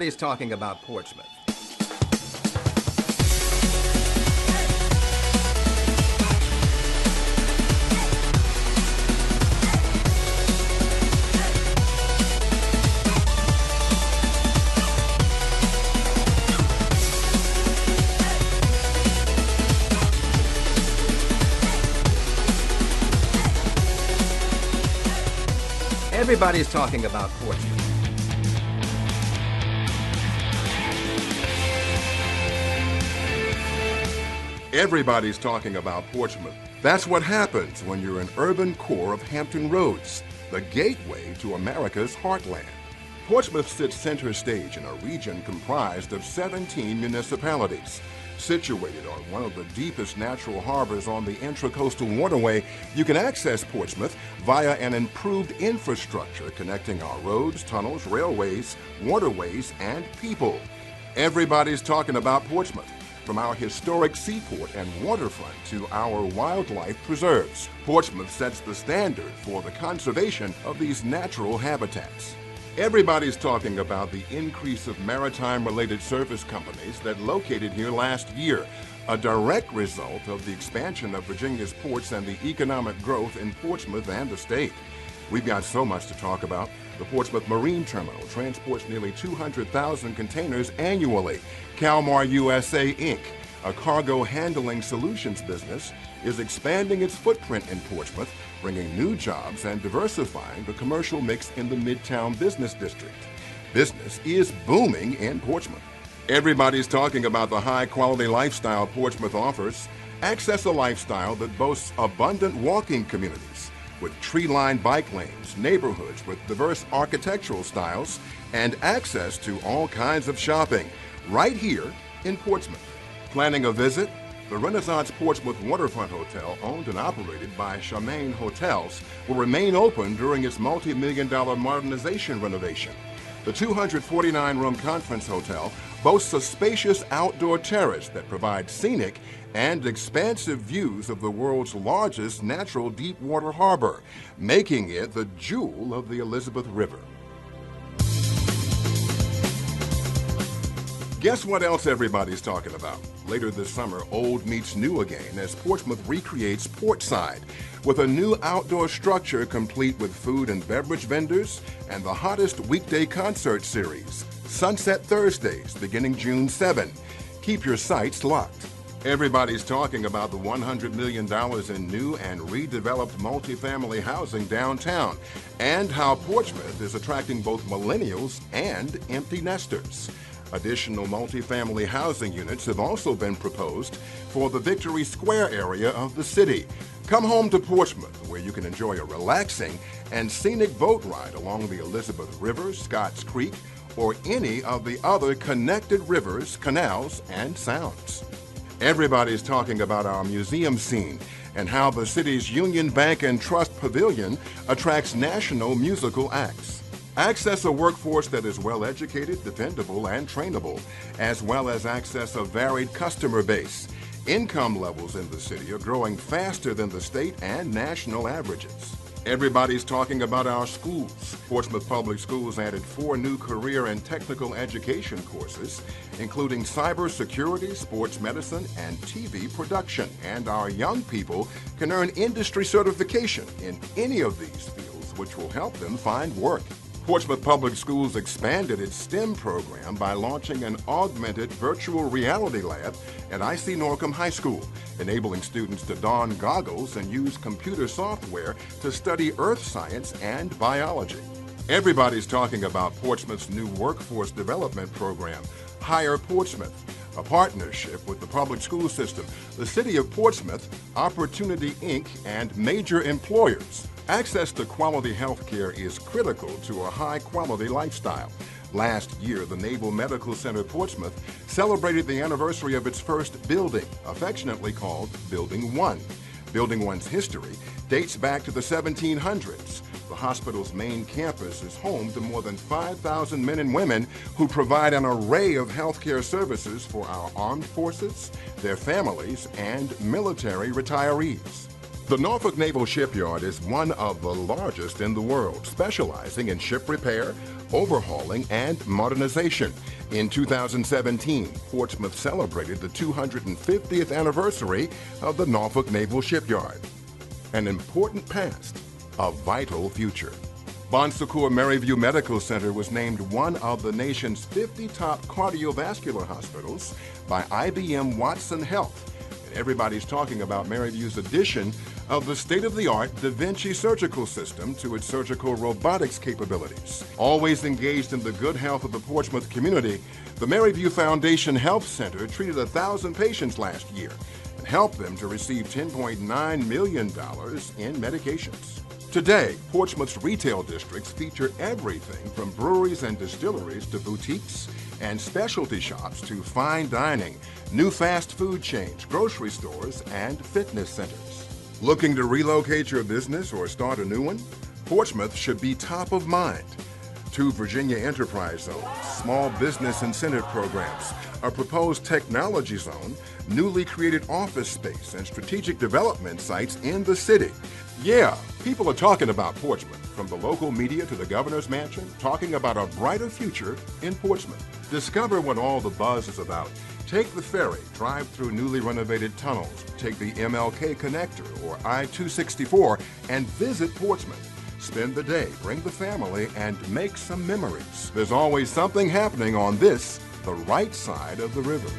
Everybody's talking about Portsmouth. Everybody's talking about Portsmouth. Everybody's talking about Portsmouth. That's what happens when you're an urban core of Hampton Roads, the gateway to America's heartland. Portsmouth sits center stage in a region comprised of 17 municipalities. Situated on one of the deepest natural harbors on the Intracoastal Waterway, you can access Portsmouth via an improved infrastructure connecting our roads, tunnels, railways, waterways, and people. Everybody's talking about Portsmouth. From our historic seaport and waterfront to our wildlife preserves, Portsmouth sets the standard for the conservation of these natural habitats. Everybody's talking about the increase of maritime-related service companies that located here last year, a direct result of the expansion of Virginia's ports and the economic growth in Portsmouth and the state. We've got so much to talk about. The Portsmouth Marine Terminal transports nearly 200,000 containers annually. Calmar USA, Inc., a cargo handling solutions business, is expanding its footprint in Portsmouth, bringing new jobs and diversifying the commercial mix in the Midtown Business District. Business is booming in Portsmouth. Everybody's talking about the high-quality lifestyle Portsmouth offers. Access a lifestyle that boasts abundant walking communities with tree-lined bike lanes, neighborhoods with diverse architectural styles, and access to all kinds of shopping right here in Portsmouth. Planning a visit? The Renaissance Portsmouth Waterfront Hotel, owned and operated by Charmaine Hotels, will remain open during its multi-million-dollar modernization renovation. The 249-room conference hotel boasts a spacious outdoor terrace that provides scenic and expansive views of the world's largest natural deep-water harbor, making it the jewel of the Elizabeth River. Guess what else everybody's talking about? Later this summer, old meets new again as Portsmouth recreates Portside with a new outdoor structure complete with food and beverage vendors and the hottest weekday concert series, Sunset Thursdays, beginning June 7. Keep your sights locked. Everybody's talking about the $100 million in new and redeveloped multifamily housing downtown and how Portsmouth is attracting both millennials and empty nesters. Additional multifamily housing units have also been proposed for the Victory Square area of the city. Come home to Portsmouth, where you can enjoy a relaxing and scenic boat ride along the Elizabeth River, Scotts Creek, or any of the other connected rivers, canals, and sounds. Everybody's talking about our museum scene and how the city's Union Bank and Trust Pavilion attracts national musical acts. Access a workforce that is well-educated, dependable, and trainable, as well as access a varied customer base. Income levels in the city are growing faster than the state and national averages. Everybody's talking about our schools. Portsmouth Public Schools added 4 new career and technical education courses, including cybersecurity, sports medicine, and TV production. And our young people can earn industry certification in any of these fields, which will help them find work. Portsmouth Public Schools expanded its STEM program by launching an augmented virtual reality lab at IC Norcom High School, enabling students to don goggles and use computer software to study earth science and biology. Everybody's talking about Portsmouth's new workforce development program, Hire Portsmouth, a partnership with the public school system, the City of Portsmouth, Opportunity Inc., and major employers. Access to quality health care is critical to a high-quality lifestyle. Last year, the Naval Medical Center Portsmouth celebrated the anniversary of its first building, affectionately called Building 1. Building 1's history dates back to the 1700s. The hospital's main campus is home to more than 5,000 men and women who provide an array of healthcare services for our armed forces, their families, and military retirees. The Norfolk Naval Shipyard is one of the largest in the world, specializing in ship repair, overhauling, and modernization. In 2017, Portsmouth celebrated the 250th anniversary of the Norfolk Naval Shipyard. An important past, a vital future. Bon Secours Maryview Medical Center was named one of the nation's 50 top cardiovascular hospitals by IBM Watson Health. And everybody's talking about Maryview's addition of the state-of-the-art Da Vinci surgical system to its surgical robotics capabilities. Always engaged in the good health of the Portsmouth community, the Maryview Foundation Health Center treated 1,000 patients last year and helped them to receive $10.9 million in medications. Today, Portsmouth's retail districts feature everything from breweries and distilleries to boutiques and specialty shops to fine dining, new fast food chains, grocery stores, and fitness centers. Looking to relocate your business or start a new one? Portsmouth should be top of mind. 2 Virginia Enterprise Zones, small business incentive programs, a proposed technology zone, newly created office space, and strategic development sites in the city. Yeah, people are talking about Portsmouth, from the local media to the governor's mansion, talking about a brighter future in Portsmouth. Discover what all the buzz is about. Take the ferry, drive through newly renovated tunnels, take the MLK connector or I-264, and visit Portsmouth. Spend the day, bring the family, and make some memories. There's always something happening on this, the right side of the river.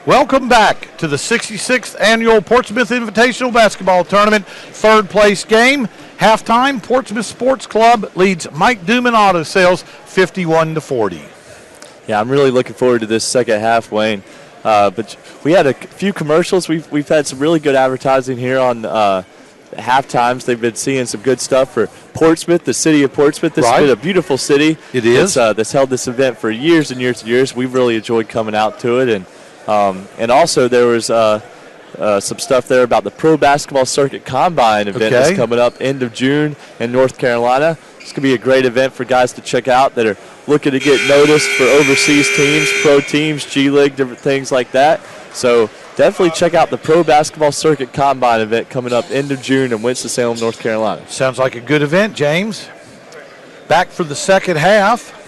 Welcome back to the 66th Annual Portsmouth Invitational Basketball Tournament, third place game. Halftime, Portsmouth Sports Club leads Mike Duman Auto Sales 51-40. Yeah, I'm really looking forward to this second half, Wayne. But we had a few commercials. We've had some really good advertising here on half times. They've been seeing some good stuff for Portsmouth, the city of Portsmouth. This has been a beautiful city. It is. That's held this event for years and years and years. We've really enjoyed coming out to it. And also there was some stuff there about the Pro Basketball Circuit Combine event that's coming up end of June in North Carolina. It's going to be a great event for guys to check out that are looking to get noticed for overseas teams, pro teams, G League, different things like that. So definitely check out the Pro Basketball Circuit Combine event coming up end of June in Winston-Salem, North Carolina. Sounds like a good event, James. Back for the second half.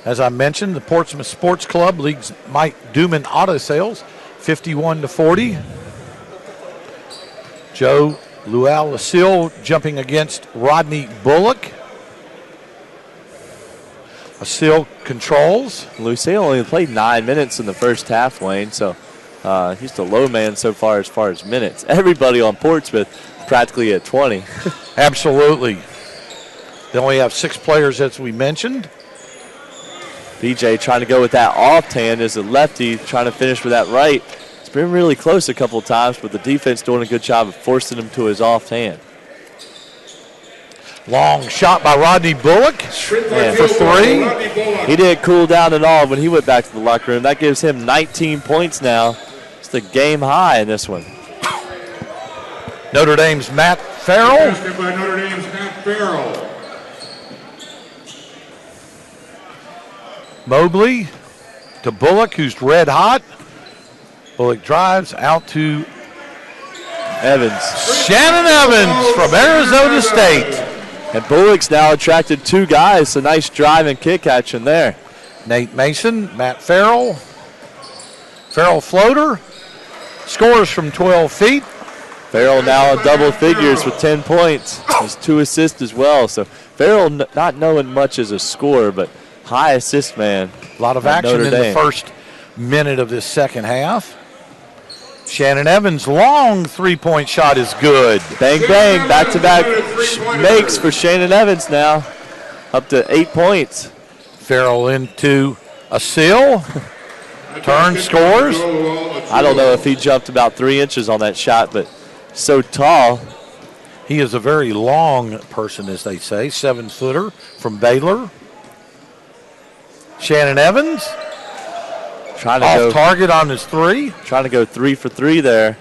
As I mentioned, the Portsmouth Sports Club leads Mike Duman Auto Sales 51-40. Joe Lual-Acuil jumping against Rodney Bullock. Acuil controls. Lucille only played 9 minutes in the first half, Wayne, so he's the low man so far as minutes. Everybody on Portsmouth practically at 20. Absolutely. They only have 6 players, as we mentioned. BJ trying to go with that off hand as a lefty, trying to finish with that right. It's been really close a couple of times, but the defense doing a good job of forcing him to his off hand. Long shot by Rodney Bullock for 3. He didn't cool down at all when he went back to the locker room. That gives him 19 points now. It's the game high in this one. Notre Dame's Matt Farrell. Basket by Notre Dame's Matt Farrell. Mobley to Bullock, who's red hot. Bullock drives out to Evans. Shannon Evans from Arizona State. And Bullock's now attracted 2 guys. A nice drive and kick action there. Nate Mason, Matt Farrell. Farrell floater. Scores from 12 feet. Farrell now in double figures with 10 points. Has 2 assists as well. So Farrell not knowing much as a scorer, but high assist man. A lot of action in the first minute of this second half. Shannon Evans' long three-point shot is good. Bang, bang, back-to-back makes for Shannon Evans now. Up to 8 points. Farrell into a seal. Turn, scores. I don't know if he jumped about 3 inches on that shot, but so tall. He is a very long person, as they say, 7-footer from Baylor. Shannon Evans. Trying to off go target on his 3. Trying to go 3 for 3 there.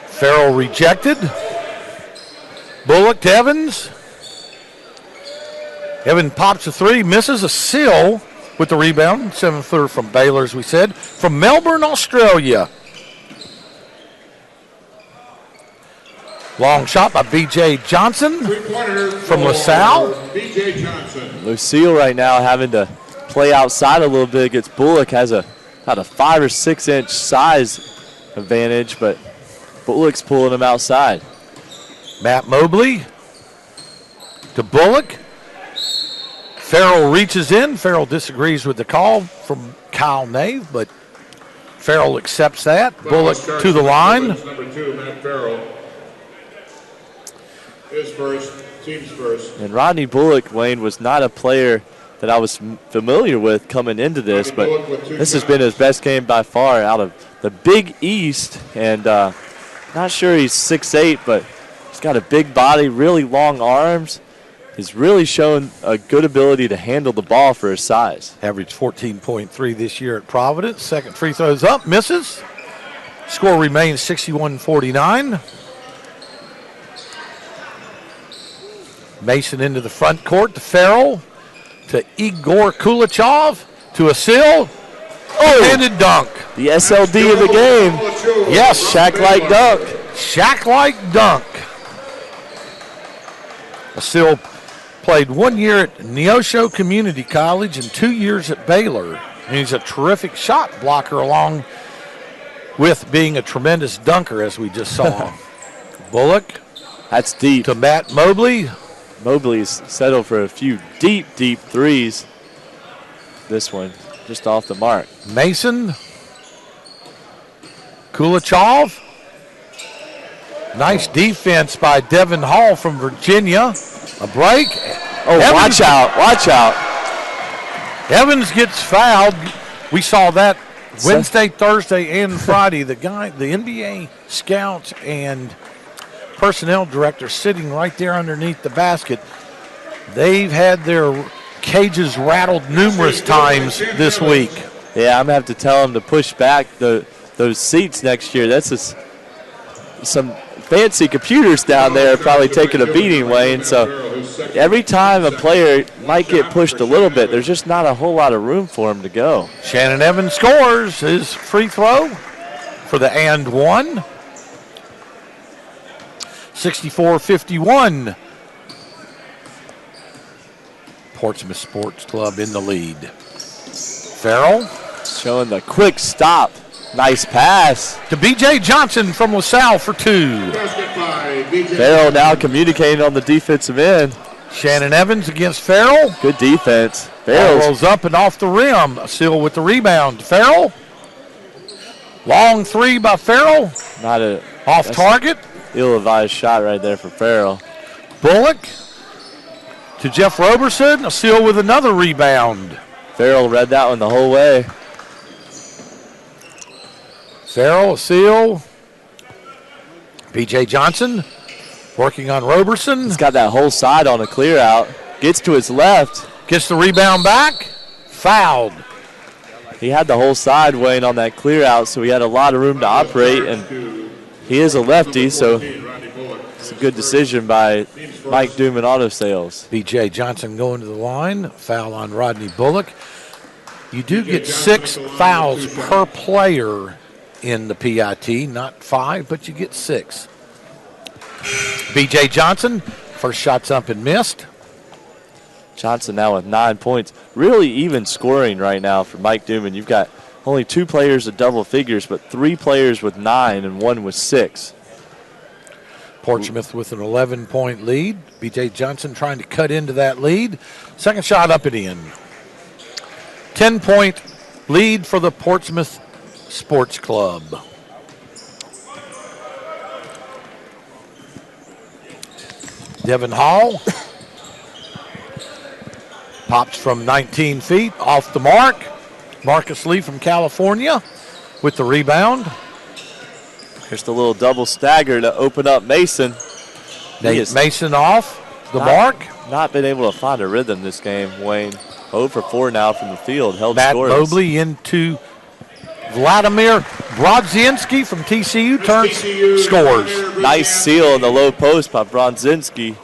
Farrell rejected. Bullock to Evans. Evans pops a 3, misses a seal with the rebound. 7-footer from Baylor, as we said. From Melbourne, Australia. Long shot by B.J. Johnson from LaSalle. B.J. Johnson. Lucille right now having to play outside a little bit against Bullock. Has about a 5 or 6 inch size advantage, but Bullock's pulling him outside. Matt Mobley to Bullock. Farrell reaches in. Farrell disagrees with the call from Kyle Nave, but Farrell accepts that. Bullock to the line. Number 2, Matt Farrell. His first, team's first. And Rodney Bullock, Wayne, was not a player that I was familiar with coming into this, but this has been his best game by far out of the Big East. And not sure he's 6'8", but he's got a big body, really long arms. He's really shown a good ability to handle the ball for his size. Averaged 14.3 this year at Providence. Second free throw's up, misses. Score remains 61-49. Mason into the front court to Farrell, to Egor Koulechov, to a seal. Handed dunk. The SLD of the game. Yes. Shaq-like dunk. Shaq-like dunk. A seal played 1 year at Neosho Community College and 2 years at Baylor. And he's a terrific shot blocker along with being a tremendous dunker, as we just saw. Bullock. That's deep. To Matt Mobley. Mobley's settled for a few deep, deep threes. This one just off the mark. Mason. Koulechov. Nice defense by Devon Hall from Virginia. A break. Oh, Evans, watch out, watch out. Evans gets fouled. We saw that Wednesday, Thursday, and Friday. The NBA scouts and personnel director sitting right there underneath the basket. They've had their cages rattled numerous times this week. Yeah, I'm going to have to tell them to push back those seats next year. That's just some fancy computers down there probably taking a beating, Wayne. So every time a player might get pushed a little bit, there's just not a whole lot of room for him to go. Shannon Evans scores his free throw for the and one. 64-51. Portsmouth Sports Club in the lead. Farrell. Showing the quick stop. Nice pass. To B.J. Johnson from LaSalle for 2. Farrell now communicating on the defensive end. Shannon Evans against Farrell. Good defense. Farrell rolls up and off the rim. Still with the rebound. Farrell. Long 3 by Farrell. Not a off target. Ill-advised shot right there for Farrell. Bullock to Jeff Roberson. A seal with another rebound. Farrell read that one the whole way. Farrell, a seal. B.J. Johnson working on Roberson. He's got that whole side on a clear out. Gets to his left. Gets the rebound back. Fouled. He had the whole side weighing on that clear out, so he had a lot of room to operate, and he is a lefty, so it's a good decision by Mike Duman Auto Sales. B.J. Johnson going to the line. Foul on Rodney Bullock. You do get 6 fouls per player in the PIT, not 5, but you get 6. B.J. Johnson, first shot's up and missed. Johnson now with 9 points. Really even scoring right now for Mike Duman. You've got only 2 players at double figures, but 3 players with 9 and 1 with 6. Portsmouth with an 11-point lead. B.J. Johnson trying to cut into that lead. Second shot up and in. 10-point lead for the Portsmouth Sports Club. Devon Hall pops from 19 feet off the mark. Marcus Lee from California with the rebound. Here's the little double stagger to open up Mason. Nate Mason off the mark. Not been able to find a rhythm this game, Wayne. 0 for 4 now from the field. Held Matt scoreless. Mobley into Vladimir. Brodziansky from TCU turns, scores. Nice seal in the low post by Brodziansky.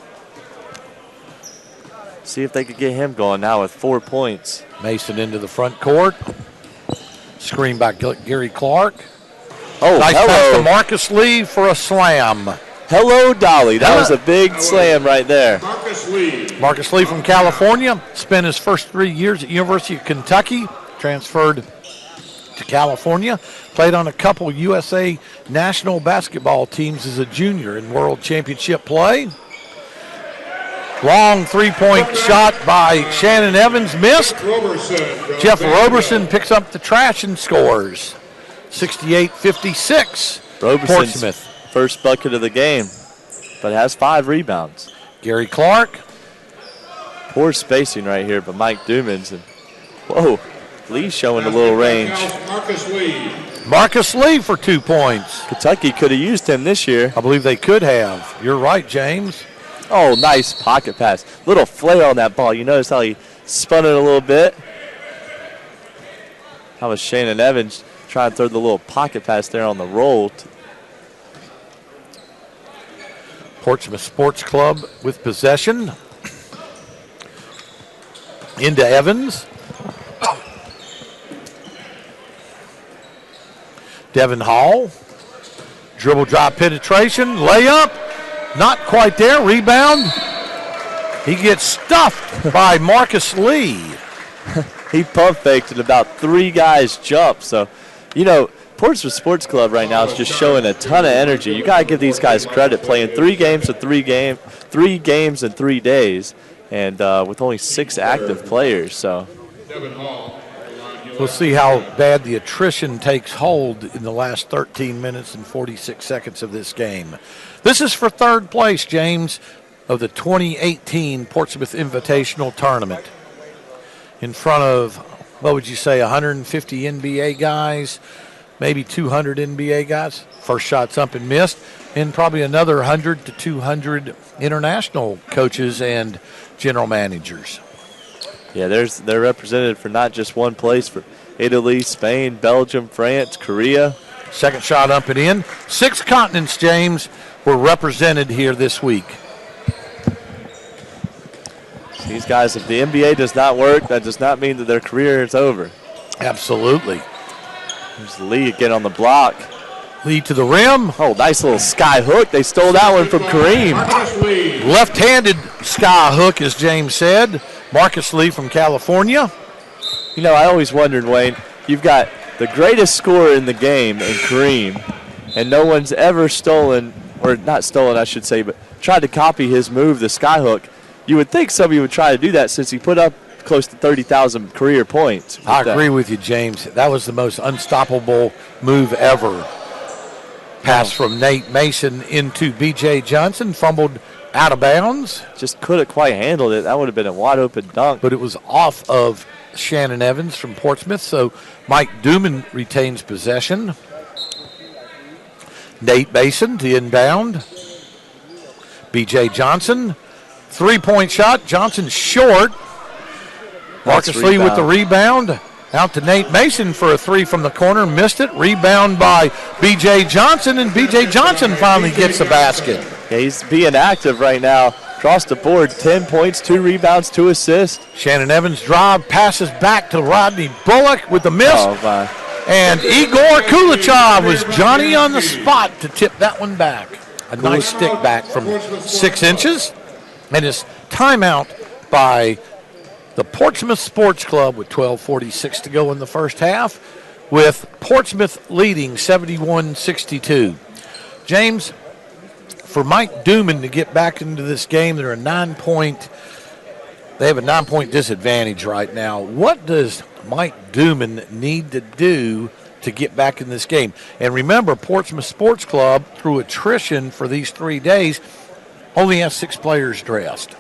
See if they could get him going now with 4 points. Mason into the front court. Screen by Gary Clark. Oh, nice pass hello. to Marcus Lee for a slam. Hello, Dolly. That was a big slam right there. Marcus Lee from California. Spent his first 3 years at University of Kentucky. Transferred to California. Played on a couple USA national basketball teams as a junior in World Championship play. Long three-point shot by Shannon Evans. Missed. Jeff Roberson picks up the trash and scores. 68-56. Roberson's Portsmouth. first bucket of the game, but has 5 rebounds. Gary Clark. Poor spacing right here, but Mike Duman's. And whoa, Lee's showing a little range. Marcus Lee for 2 points. Kentucky could have used him this year. I believe they could have. You're right, James. Oh, nice pocket pass. Little flair on that ball. You notice how he spun it a little bit? That was Shannon Evans trying to throw the little pocket pass there on the roll. Portsmouth Sports Club with possession. Into Evans. Devon Hall. Dribble drop penetration. Layup. Not quite there. Rebound. He gets stuffed by Marcus Lee. He pump faked and about 3 guys jumped. So, you know, Portsmouth Sports Club right now is just showing a ton of energy. You got to give these guys credit, playing 3 games in 3 days, and with only 6 active players. So we'll see how bad the attrition takes hold in the last 13 minutes and 46 seconds of this game. This is for 3rd place, James, of the 2018 Portsmouth Invitational Tournament. In front of, what would you say, 150 NBA guys, maybe 200 NBA guys. First shot's up and missed, and probably another 100 to 200 international coaches and general managers. yeah, they're represented for not just one place, for Italy, Spain, Belgium, France, Korea. Second shot up and in. 6 continents, James, were represented here this week. These guys, if the NBA does not work, that does not mean that their career is over. Absolutely. There's Lee again on the block. Lee to the rim. Oh, nice little sky hook. They stole that one from Kareem. Left-handed sky hook, as James said. Marcus Lee from California. You know, I always wondered, Wayne, you've got the greatest scorer in the game in Kareem, and no one's ever stolen, or not stolen, I should say, but tried to copy his move, the skyhook. You would think somebody would try to do that since he put up close to 30,000 career points. I agree with you, James. That was the most unstoppable move ever. Pass from Nate Mason into B.J. Johnson, fumbled out of bounds. Just couldn't quite handle it. That would have been a wide open dunk. But it was off of Shannon Evans from Portsmouth, so Mike Duman retains possession. Nate Mason to inbound. B.J. Johnson, 3-point shot. Johnson short. Marcus Lee with the rebound. Out to Nate Mason for a three from the corner. Missed it. Rebound by B.J. Johnson, and B.J. Johnson finally gets the basket. Yeah, he's being active right now. Across the board, 10 points, 2 rebounds, 2 assists. Shannon Evans drive, passes back to Rodney Bullock with the miss. Oh, my. And Egor Koulechov was Johnny on the spot to tip that one back. A nice stick back from 6 inches. And his timeout by the Portsmouth Sports Club with 12:46 to go in the first half, with Portsmouth leading 71-62. James, for Mike Duman to get back into this game, they have a 9-point disadvantage right now. What does Mike Duman need to do to get back in this game? And remember, Portsmouth Sports Club, through attrition for these 3 days, only has 6 players dressed.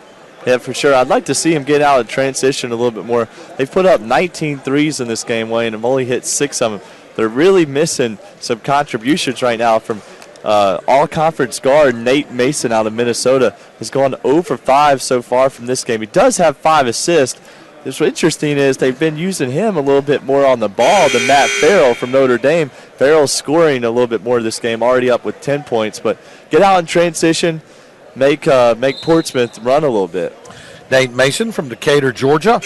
Yeah, for sure. I'd like to see him get out of transition a little bit more. They've put up 19 threes in this game, Wayne, and have only hit 6 of them. They're really missing some contributions right now from all-conference guard Nate Mason out of Minnesota. Has gone 0 for 5 so far from this game. He does have 5 assists. What's interesting is they've been using him a little bit more on the ball than Matt Farrell from Notre Dame. Farrell's scoring a little bit more this game, already up with 10 points. But get out in transition, make Portsmouth run a little bit. Nate Mason from Decatur, Georgia,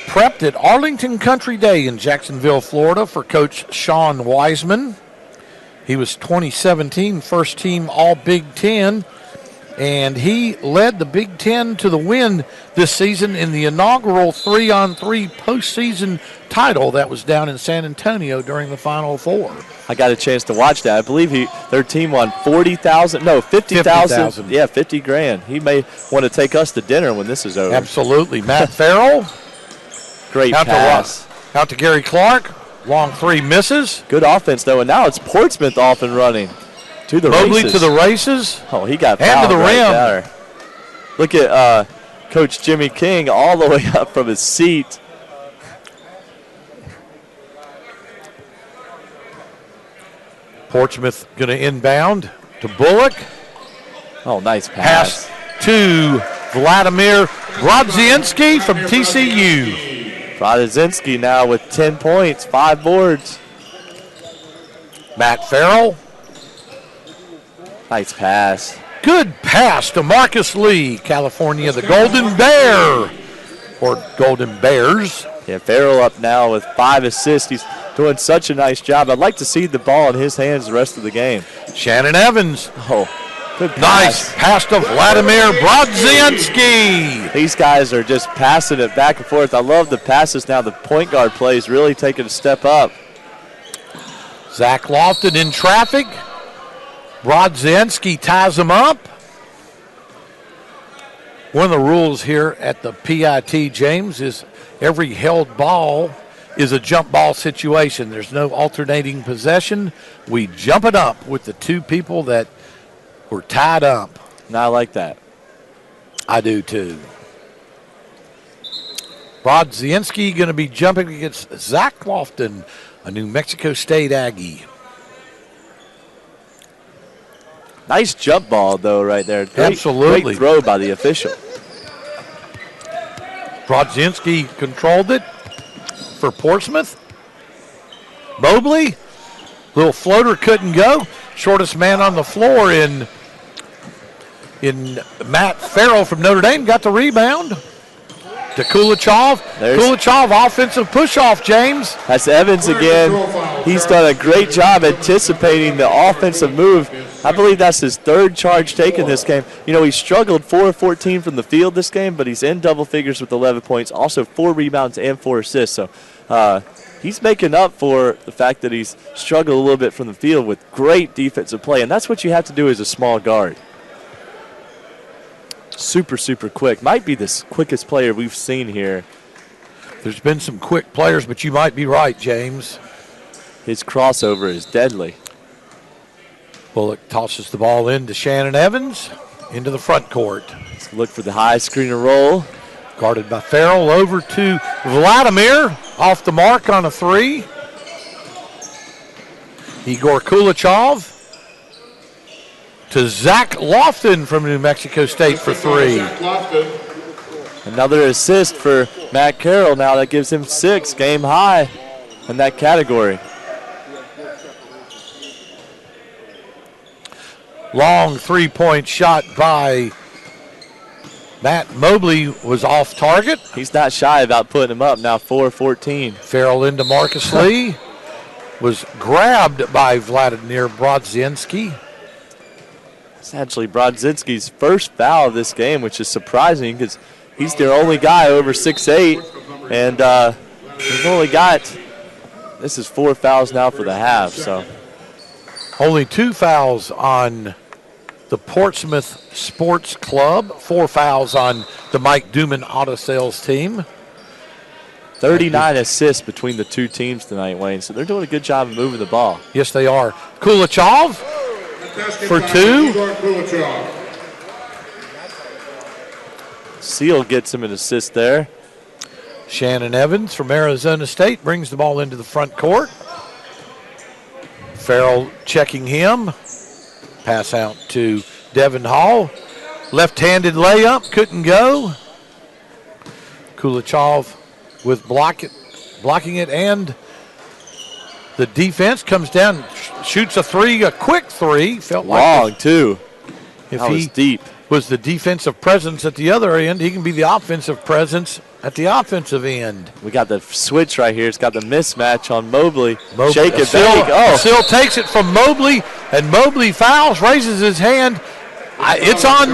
prepped at Arlington Country Day in Jacksonville, Florida for Coach Sean Wiseman. He was 2017 first team All-Big Ten, and he led the Big Ten to the win this season in the inaugural 3-on-3 postseason title that was down in San Antonio during the Final Four. I got a chance to watch that. I believe their team won 50,000. Yeah, 50 grand. He may want to take us to dinner when this is over. Absolutely. Matt Farrell. Great pass. Out to Gary Clark. Long 3 misses. Good offense, though, and now it's Portsmouth off and running. To the Mobley races. to the races. Oh, he got and fouled to the right rim. there. Look at Coach Jimmy King all the way up from his seat. Portsmouth going to inbound to Bullock. Oh, nice pass. To Vladimir Brodziansky from TCU. Brodziansky now with 10 points, 5 boards. Matt Farrell. Nice pass. Good pass to Marcus Lee, California, the Golden Bear, or Golden Bears. Yeah, Farrell up now with 5 assists. He's doing such a nice job. I'd like to see the ball in his hands the rest of the game. Shannon Evans. Oh, good pass. Nice pass to Vladimir Brodziansky. These guys are just passing it back and forth. I love the passes now. The point guard play is really taking a step up. Zach Lofton in traffic. Brodziansky ties him up. One of the rules here at the PIT, James, is every held ball is a jump ball situation. There's no alternating possession. We jump it up with the 2 people that were tied up. And I like that. I do too. Brodziansky going to be jumping against Zach Lofton, a New Mexico State Aggie. Nice jump ball, though, right there. Absolutely. Great throw by the official. Brodziansky controlled it for Portsmouth. Mobley, little floater couldn't go. Shortest man on the floor in Matt Farrell from Notre Dame got the rebound. To Koulechov. Koulechov, offensive push-off, James. That's Evans again. He's done a great job anticipating the offensive move. I believe that's his 3rd charge taken this game. You know, he struggled 4 of 14 from the field this game, but he's in double figures with 11 points, also 4 rebounds and 4 assists. So he's making up for the fact that he's struggled a little bit from the field with great defensive play, and that's what you have to do as a small guard. Super, super quick. Might be the quickest player we've seen here. There's been some quick players, but you might be right, James. His crossover is deadly. Bullock tosses the ball in to Shannon Evans into the front court. Let's look for the high screen and roll. Guarded by Farrell, over to Vladimir. Off the mark on a 3. Egor Koulechov. To Zach Lofton from New Mexico State for 3. Another assist for Matt Carroll now. That gives him 6, game high. in that category. Long three-point shot by Matt Mobley was off target. He's not shy about putting him up now, 4-14. Farrell into Marcus Lee. Was grabbed by Vladimir Brodziansky. It's actually Brodziansky's first foul of this game, which is surprising because he's their only guy over 6'8", and he's only got, this is 4 fouls now for the half. So only 2 fouls on the Portsmouth Sports Club, 4 fouls on the Mike Duman Auto Sales team. 39 assists between the two teams tonight, Wayne, so they're doing a good job of moving the ball. Yes, they are. Koulechov for 2. Seal gets him an assist there. Shannon Evans from Arizona State brings the ball into the front court. Farrell checking him. Pass out to Devon Hall. Left-handed layup, couldn't go. Koulechov with blocking it, and the defense comes down, shoots a three, a quick three. Felt long, like too. If that was he deep. Was the defensive presence at the other end, he can be the offensive presence at the offensive end. We got the switch right here. It's got the mismatch on Mobley. Shake it Seal, back. Oh, Seal takes it from Mobley, and Mobley fouls, raises his hand. It's on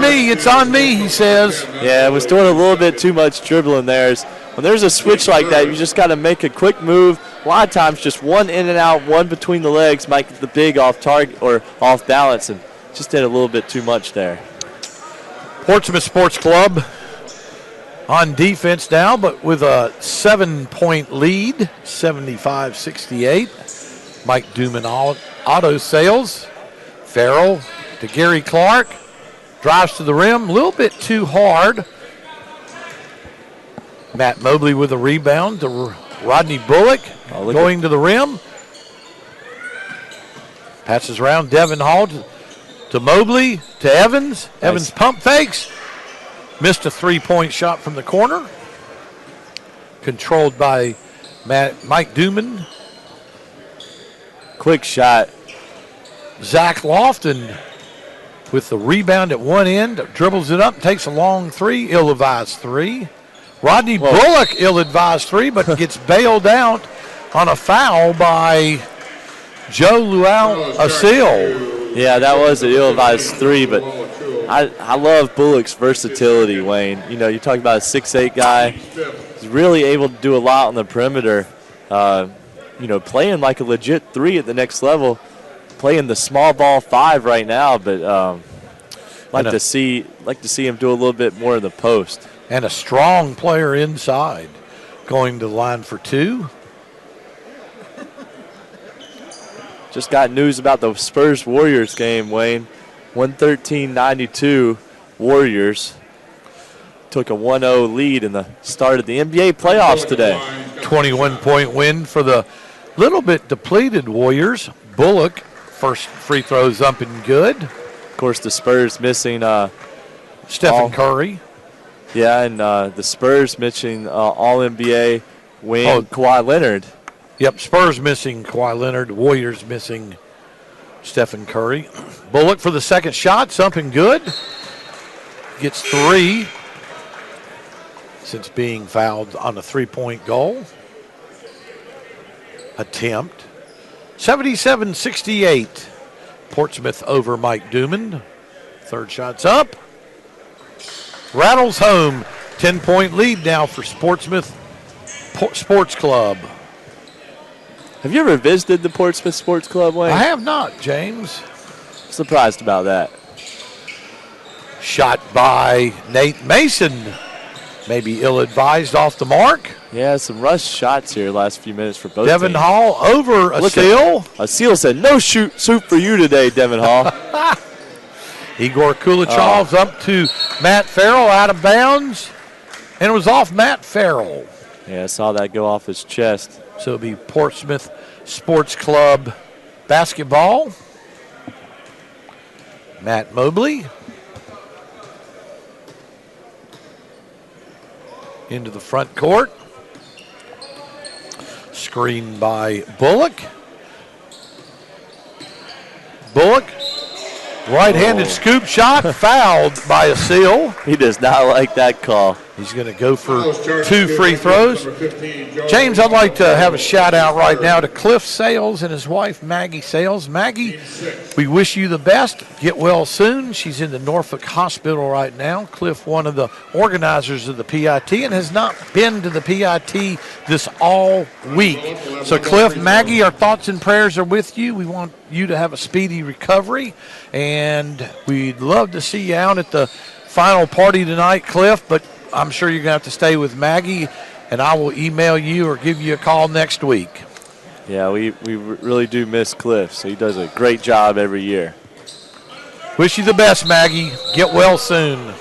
me, he says. Yeah, was doing a little bit too much dribbling there. When there's a switch like that, you just got to make a quick move. A lot of times, just one in and out, one between the legs might get the big off target or off balance, and just did a little bit too much there. Portsmouth Sports Club on defense now, but with a 7-point lead, 75-68. Mike Duman Auto Sales. Farrell to Gary Clark. Drives to the rim, a little bit too hard. Matt Mobley with a rebound to Rodney Bullock, going to the rim. Passes around Devon Hall to Mobley, to Evans. Nice. Evans pump fakes. Missed a three-point shot from the corner. Controlled by Mike Duman. Quick shot. Zach Lofton with the rebound at one end, dribbles it up, takes a long three, ill-advised three. Rodney Bullock, ill-advised three, but gets bailed out on a foul by Joe Lual-Acuil. Yeah, that was an ill-advised three, but I love Bullock's versatility, Wayne. You know, you're talking about a 6'8" guy. He's really able to do a lot on the perimeter. Playing like a legit three at the next level. Playing the small ball 5 right now, but like to see him do a little bit more in the post. And a strong player inside, going to the line for 2. Just got news about the Spurs-Warriors game, Wayne. 113-92 Warriors took a 1-0 lead in the start of the NBA playoffs today. 21-point win for the little bit depleted Warriors. Bullock, first free throws up and good. Of course, the Spurs missing Stephen Curry. Yeah, and the Spurs missing All-NBA wing Kawhi Leonard. Yep, Spurs missing Kawhi Leonard. Warriors missing Stephen Curry. Bullock for the second shot, something good. Gets 3 since being fouled on a three-point goal. Attempt. 77-68. Portsmouth over Mike Duman. Third shot's up. Rattles home. 10-point lead now for Portsmouth Sports Club. Have you ever visited the Portsmouth Sports Club, Wayne? I have not, James. Surprised about that. Shot by Nate Mason. Maybe ill-advised off the mark. Yeah, some rush shots here last few minutes for both Devon teams. Hall over Acuil. Acuil said, no soup for you today, Devon Hall. Egor Koulechov up to Matt Farrell, out of bounds. And it was off Matt Farrell. Yeah, I saw that go off his chest. So it'll be Portsmouth Sports Club basketball. Matt Mobley into the front court. Screen by Bullock. Bullock, right-handed scoop shot, fouled by Acuil. He does not like that call. He's going to go for 2 free throws. James, I'd like to have a shout-out right now to Cliff Sales and his wife, Maggie Sales. Maggie, we wish you the best. Get well soon. She's in the Norfolk Hospital right now. Cliff, one of the organizers of the PIT, and has not been to the PIT this all week. So, Cliff, Maggie, our thoughts and prayers are with you. We want you to have a speedy recovery, and we'd love to see you out at the final party tonight, Cliff, but I'm sure you're going to have to stay with Maggie, and I will email you or give you a call next week. Yeah, we really do miss Cliff, so he does a great job every year. Wish you the best, Maggie. Get well soon.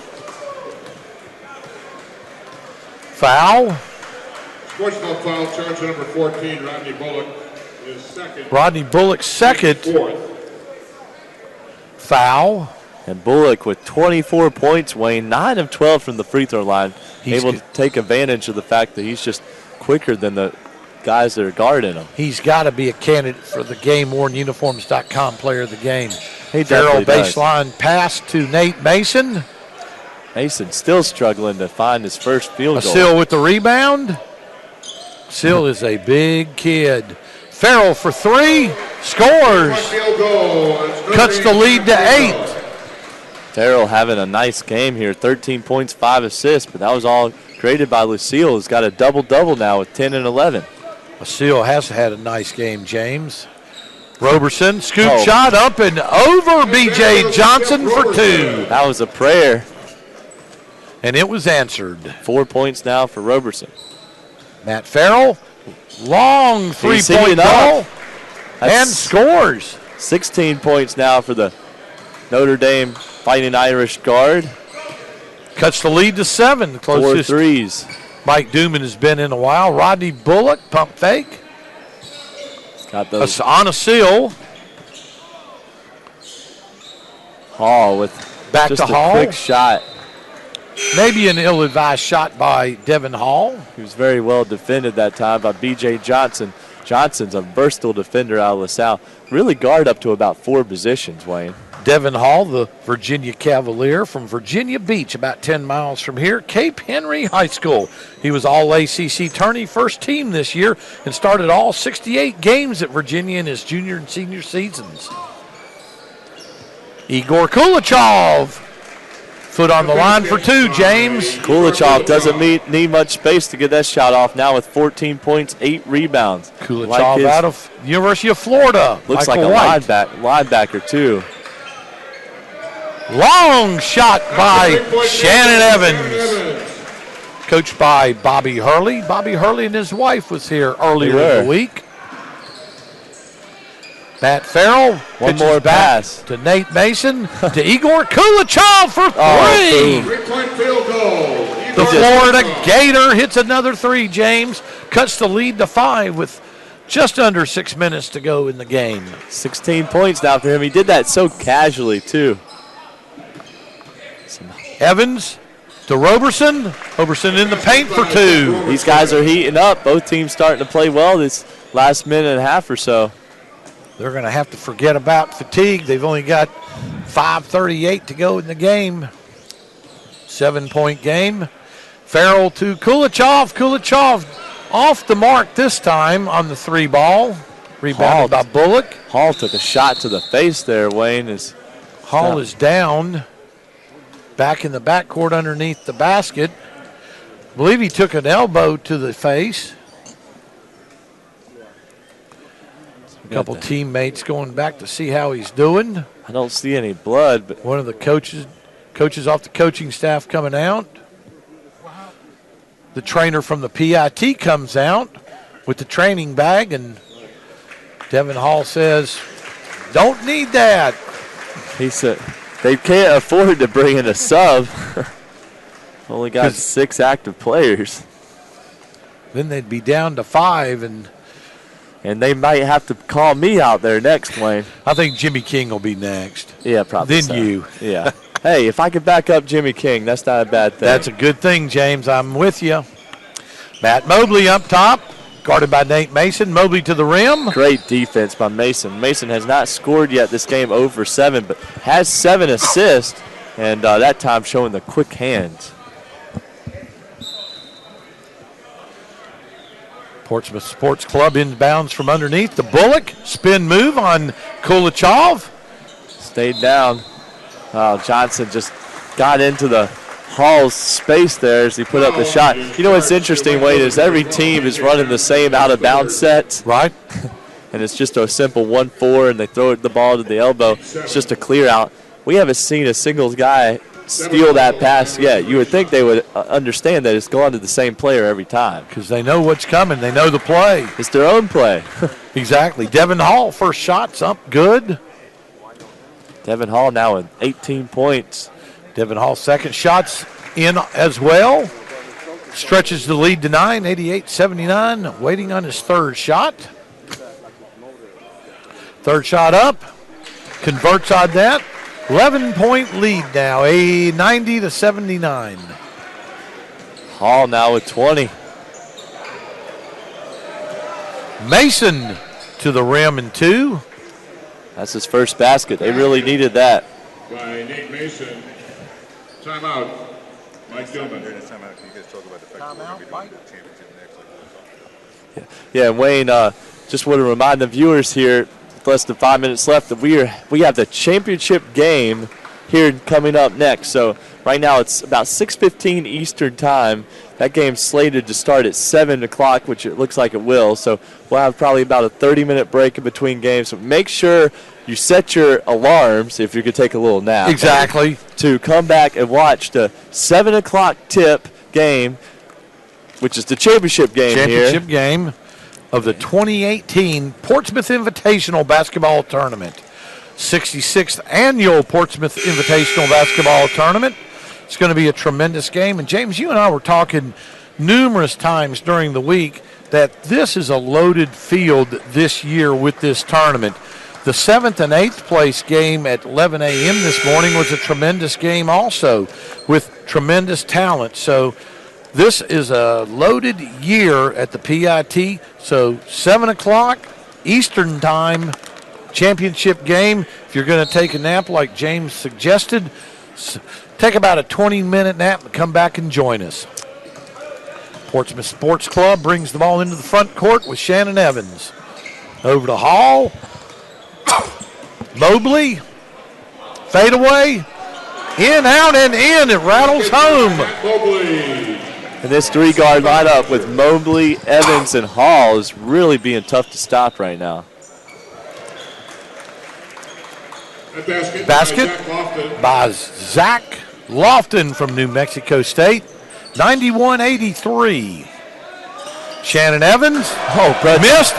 Foul. Sports foul, charge number 14, Rodney Bullock is second. Rodney Bullock second. Fourth. Foul. And Bullock with 24 points, Wayne, 9 of 12 from the free throw line. He's able to take advantage of the fact that he's just quicker than the guys that are guarding him. He's got to be a candidate for the GameWornUniforms.com player of the game. He Farrell definitely does. baseline pass to Nate Mason. Mason still struggling to find his first field goal. Acuil with the rebound. Acuil is a big kid. Farrell for 3. Scores. Field goal. Cuts the lead to 8. Farrell having a nice game here, 13 points, 5 assists, but that was all created by Lucille, who's got a double-double now with 10 and 11. Acuil has had a nice game, James. Roberson, scoop shot up and over B.J. Johnson for 2. That was a prayer. And it was answered. 4 points now for Roberson. Matt Farrell, long He's three-point heating up. ball, and That's scores. 16 points now for the Notre Dame Fighting Irish guard. Cuts the lead to 7. The 4 closest threes. Mike Duman has been in a while. Rodney Bullock, pump fake. Got those. On Acuil. Hall with Back just to a Hall. quick shot. Maybe an ill-advised shot by Devon Hall. He was very well defended that time by B.J. Johnson. Johnson's a versatile defender out of LaSalle. Really guard up to about 4 positions, Wayne. Devon Hall, the Virginia Cavalier from Virginia Beach, about 10 miles from here, Cape Henry High School. He was All-ACC tourney first team this year and started all 68 games at Virginia in his junior and senior seasons. Egor Koulechov, foot on the line for 2, James. Koulechov doesn't need much space to get that shot off now with 14 points, 8 rebounds. Koulechov out of University of Florida. Looks Michael like a White. linebacker, too. Long shot by Shannon Evans. Coached by Bobby Hurley. Bobby Hurley and his wife was here earlier in the week. Matt Farrell. One more pass to Nate Mason. To Egor Koulechov for 3. 3-point field goal. The Florida Gator hits another 3, James. Cuts the lead to 5 with just under 6 minutes to go in the game. 16 points now for him. He did that so casually, too. Evans to Roberson. Roberson in the paint for 2. These guys are heating up. Both teams starting to play well this last minute and a half or so. They're going to have to forget about fatigue. They've only got 5:38 to go in the game. 7-point game. Farrell to Koulechov. Koulechov off the mark this time on the 3 ball. Rebounded by Bullock. Hall took a shot to the face there, Wayne. Hall is down. Back in the backcourt underneath the basket. I believe he took an elbow to the face. A couple teammates going back to see how he's doing. I don't see any blood, but one of the coaches off the coaching staff coming out. The trainer from the PIT comes out with the training bag, and Devon Hall says, "Don't need that." He said they can't afford to bring in a sub. Only got 6 active players. Then they'd be down to 5, and they might have to call me out there next, Wayne. I think Jimmy King will be next. Yeah, probably. Then you. Yeah. Hey, if I could back up Jimmy King, that's not a bad thing. That's a good thing, James. I'm with you. Matt Mobley up top. guarded by Nate Mason. Mobley to the rim. Great defense by Mason. Mason has not scored yet this game, 0 for 7, but has 7 assists, and that time showing the quick hands. Portsmouth Sports Club inbounds from underneath. The Bullock spin move on Koulechov. Stayed down. Johnson just got into the Hall's space there as he put up the shot. You know what's interesting, Wade, is every team is running the same out-of-bounds sets. Right. And it's just a simple 1-4, and they throw the ball to the elbow. It's just a clear out. We haven't seen a single guy steal that pass yet. You would think they would understand that it's going to the same player every time. Because they know what's coming. They know the play. It's their own play. Exactly. Devon Hall, first shot's up good. Devon Hall now with 18 points. Devon Hall, second shot's in as well. Stretches the lead to 9, 88-79. Waiting on his third shot. Third shot up. Converts on that. 11-point lead now, 90-79. Hall now with 20. Mason to the rim and 2. That's his first basket. They really needed that. By Nate Mason. Timeout. Mike Duman. Yeah, Wayne, just want to remind the viewers here, with less than 5 minutes left, that we have the championship game here coming up next. So right now it's about 6:15 Eastern time. That game's slated to start at 7 o'clock, which it looks like it will. So we'll have probably about a 30-minute break in between games. So make sure you set your alarms, if you could take a little nap. Exactly. To come back and watch the 7 o'clock tip game, which is the championship game Championship game of the 2018 Portsmouth Invitational Basketball Tournament. 66th annual Portsmouth Invitational Basketball Tournament. It's going to be a tremendous game. And, James, you and I were talking numerous times during the week that this is a loaded field this year with this tournament. The 7th and 8th place game at 11 a.m. this morning was a tremendous game also with tremendous talent. So this is a loaded year at the PIT. So 7 o'clock Eastern time, championship game. If you're going to take a nap like James suggested, take about a 20-minute nap and come back and join us. Portsmouth Sports Club brings the ball into the front court with Shannon Evans. Over to Hall. Mobley. Fadeaway. In, out, and in. It rattles home. And this three-guard lineup with Mobley, Evans, and Hall is really being tough to stop right now. Basket by Zach Lofton from New Mexico State. 91-83. Shannon Evans. Missed.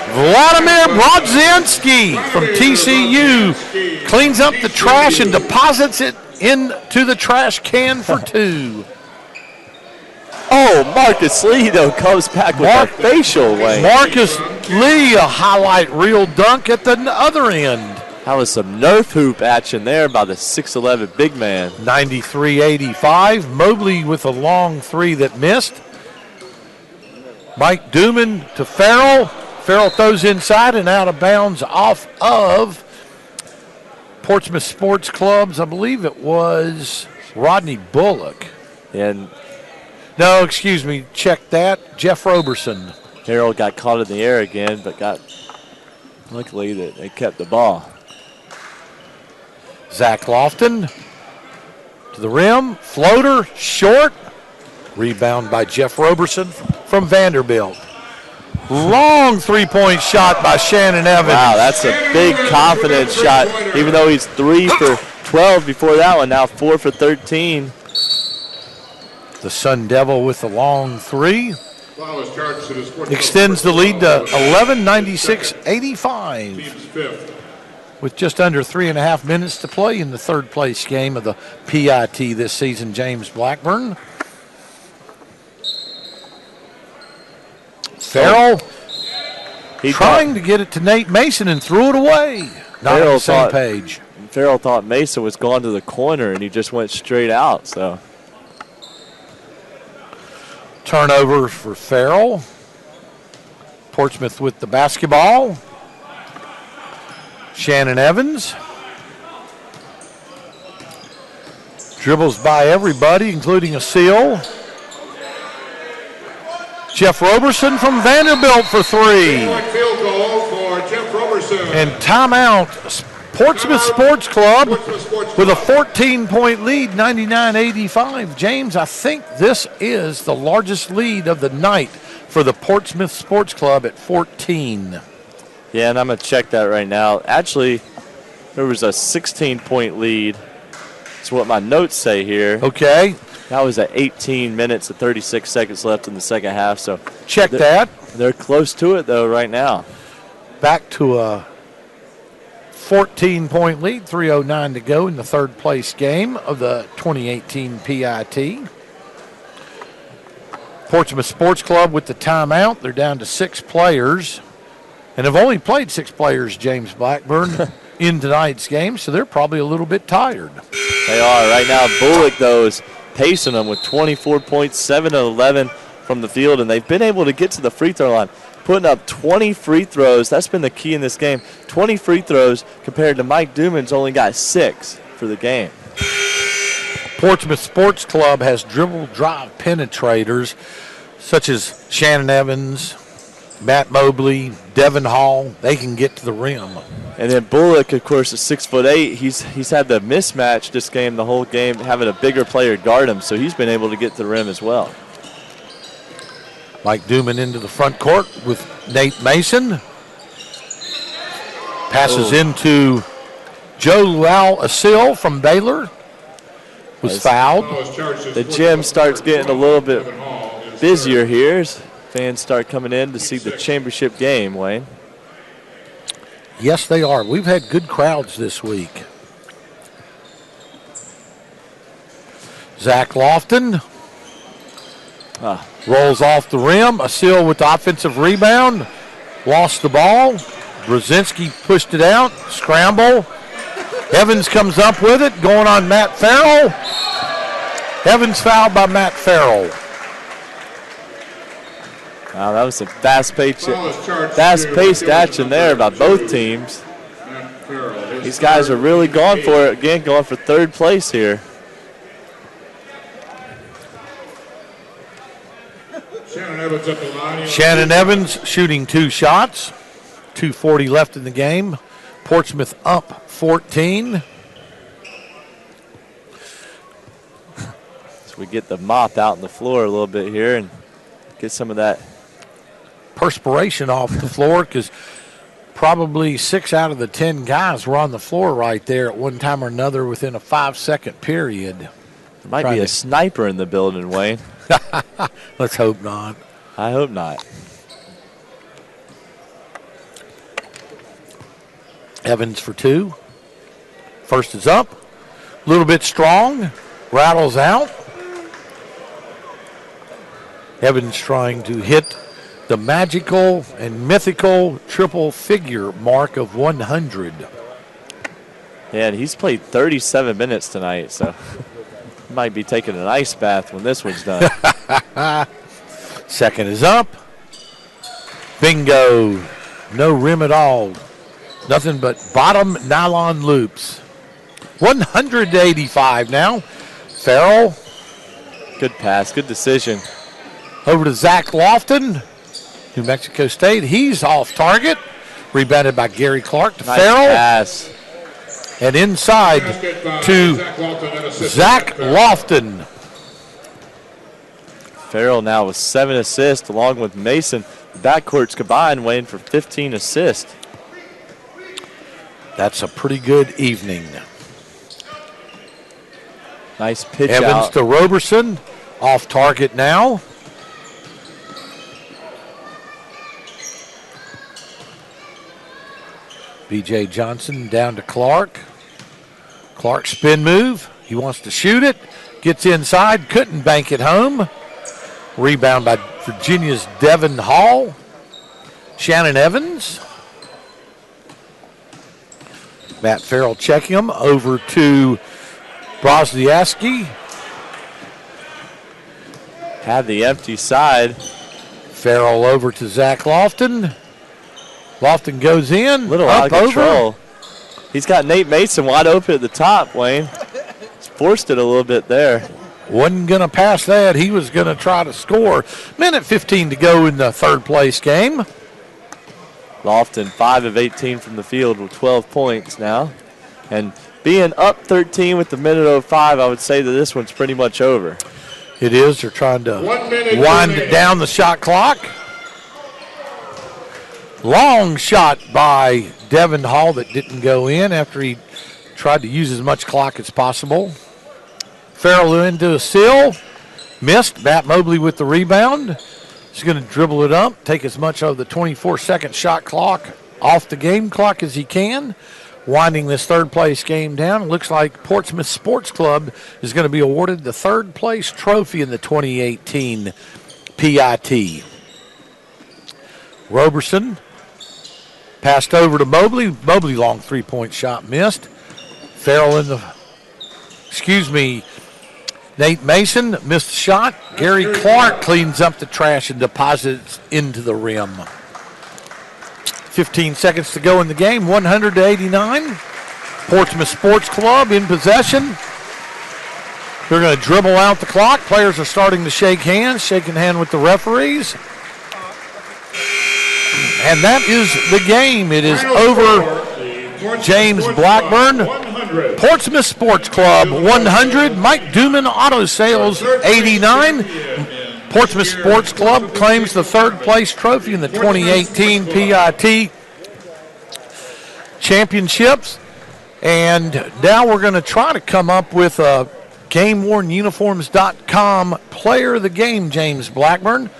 Vladimir Brodziansky from TCU cleans up the trash and deposits it into the trash can for 2. Oh, Marcus Lee, though, comes back with a facial way. Marcus Lee, a highlight reel dunk at the other end. That was some Nerf hoop action there by the 6'11 big man. 93-85. Mobley with a long 3 that missed. Mike Duman to Farrell. Farrell throws inside and out of bounds off of Portsmouth Sports Club's, I believe it was Rodney Bullock. And no, excuse me, check that. Jeff Roberson. Harold got caught in the air again, but luckily that they kept the ball. Zach Lofton to the rim. Floater, short. Rebound by Jeff Roberson from Vanderbilt. Long three-point shot by Shannon Evans. Wow, that's a big confidence shot, even though he's 3 for 12 before that one, now 4 for 13. The Sun Devil with the long 3. Extends the lead to 11, 96-85. With just under 3.5 minutes to play in the third place game of the PIT this season, James Blackburn. Farrell trying to get it to Nate Mason and threw it away. Not on the same page. Farrell thought Mason was going to the corner and he just went straight out. So turnover for Farrell. Portsmouth with the basketball. Shannon Evans. Dribbles by everybody, including a seal. Jeff Roberson from Vanderbilt for three. Field goal for Jeff Roberson. And timeout, Portsmouth Sports Club with a 14-point lead, 99-85. James, I think this is the largest lead of the night for the Portsmouth Sports Club at 14. Yeah, and I'm going to check that right now. Actually, there was a 16-point lead. That's what my notes say here. Okay. That was at 18 minutes and 36 seconds left in the second half. So check that. They're close to it, though, right now. Back to a 14-point lead, 3:09 to go in the third place game of the 2018 PIT. Portsmouth Sports Club with the timeout. They're down to 6 players and have only played 6 players, James Blackburn, in tonight's game, so they're probably a little bit tired. They are. Right now, Bullock, though, is pacing them with 24 points, 7 of 11 from the field, and they've been able to get to the free throw line, putting up 20 free throws. That's been the key in this game. 20 free throws compared to Mike Duman's only got 6 for the game. Portsmouth Sports Club has dribble drive penetrators such as Shannon Evans, Matt Mobley, Devon Hall. They can get to the rim. And then Bullock, of course, is 6'8". He's had the mismatch this game, the whole game, having a bigger player guard him, so he's been able to get to the rim as well. Mike Duman into the front court with Nate Mason. Passes into Joe Lual-Acuil from Baylor. Was fouled. The gym starts getting a little bit busier here as fans start coming in to see the championship game, Wayne. Yes, they are. We've had good crowds this week. Zach Lofton rolls off the rim. Acuil with the offensive rebound. Lost the ball. Brodziansky pushed it out. Scramble. Evans comes up with it. Going on Matt Farrell. Evans fouled by Matt Farrell. Wow, that was a fast-paced action there by both teams. These guys are really going for it. Again, going for third place here. Shannon Evans shooting 2 shots. 2:40 left in the game. Portsmouth up 14. So we get the mop out on the floor a little bit here and get some of that perspiration off the floor because probably 6 out of the 10 guys were on the floor right there at one time or another within a 5-second period. There might be a sniper in the building, Wayne. Let's hope not. I hope not. Evans for 2. First is up. A little bit strong. Rattles out. Evans trying to hit the magical and mythical triple figure mark of 100. Yeah, and he's played 37 minutes tonight, so he might be taking an ice bath when this one's done. Second is up. Bingo. No rim at all. Nothing but bottom nylon loops. 185 now. Farrell. Good pass, good decision. Over to Zach Lofton, New Mexico State. He's off target. Rebounded by Gary Clark to Nice Farrell. pass. And inside to Zach Lofton. Farrell now with 7 assists along with Mason. The backcourts combined, Wayne, for 15 assists. That's a pretty good evening. Nice pitch Evans out. to Roberson. Off target now. B.J. Johnson down to Clark. Clark spin move. He wants to shoot it. Gets inside. Couldn't bank it home. Rebound by Virginia's Devon Hall. Shannon Evans. Matt Farrell checking him. Over to Brodziansky. Had the empty side. Farrell over to Zach Lofton. Lofton goes in. Little out of control. He's got Nate Mason wide open at the top, Wayne. He's forced it a little bit there. Wasn't going to pass that. He was going to try to score. Minute 15 to go in the third place game. Lofton 5 of 18 from the field with 12 points now. And being up 13 with the minute 05, I would say that this one's pretty much over. It is. They're trying to wind down the shot clock. Long shot by Devon Hall that didn't go in after he tried to use as much clock as possible. Farrell into a seal. Missed. Matt Mobley with the rebound. He's going to dribble it up, take as much of the 24-second shot clock off the game clock as he can. Winding this third place game down. It looks like Portsmouth Sports Club is going to be awarded the third place trophy in the 2018 PIT. Roberson passed over to Mobley. Mobley long three-point shot missed. Farrell Nate Mason missed the shot. Gary Clark cleans up the trash and deposits into the rim. 15 seconds to go in the game, 100-89. Portsmouth Sports Club in possession. They're going to dribble out the clock. Players are starting to shake hands with the referees. And that is the game. It is over. James Blackburn, Portsmouth Sports Club 100, Mike Duman Auto Sales 89. Portsmouth Sports Club claims the third place trophy in the 2018 PIT Championships. And now we're going to try to come up with a GameWornUniforms.com player of the game, James Blackburn.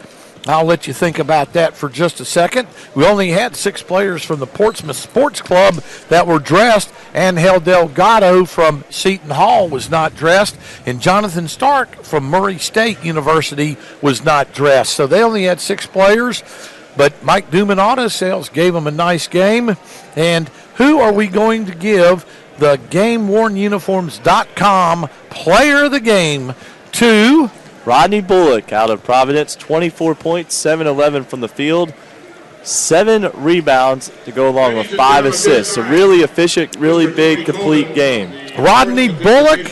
I'll let you think about that for just a second. We only had 6 players from the Portsmouth Sports Club that were dressed. Angel Delgado from Seton Hall was not dressed. And Jonathan Stark from Murray State University was not dressed. So they only had 6 players. But Mike Duman Auto Sales gave them a nice game. And who are we going to give the GameWornUniforms.com player of the game to? Rodney Bullock out of Providence, 24 points, 7-11 from the field, 7 rebounds to go along with 5 assists. So really efficient, really big, complete game. Rodney Bullock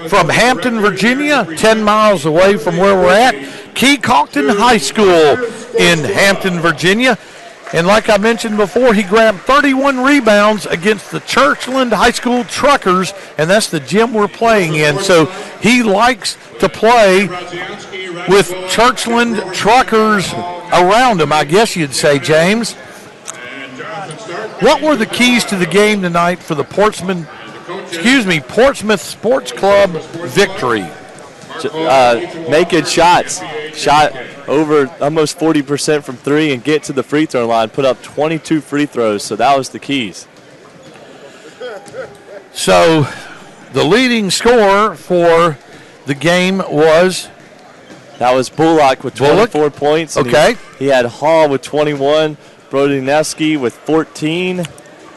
from Hampton, Virginia, 10 miles away from where we're at. Kecockton High School in Hampton, Virginia. And like I mentioned before, he grabbed 31 rebounds against the Churchland High School Truckers, and that's the gym we're playing in. So he likes to play with Churchland Truckers around him, I guess you'd say, James. What were the keys to the game tonight for the Portsmouth Sports Club victory? Making shots. Shot over almost 40% from 3 and get to the free throw line. Put up 22 free throws, so that was the keys. So the leading scorer for the game was? That was Bullock with 24 points. Okay. He had Hall with 21, Brodziansky with 14,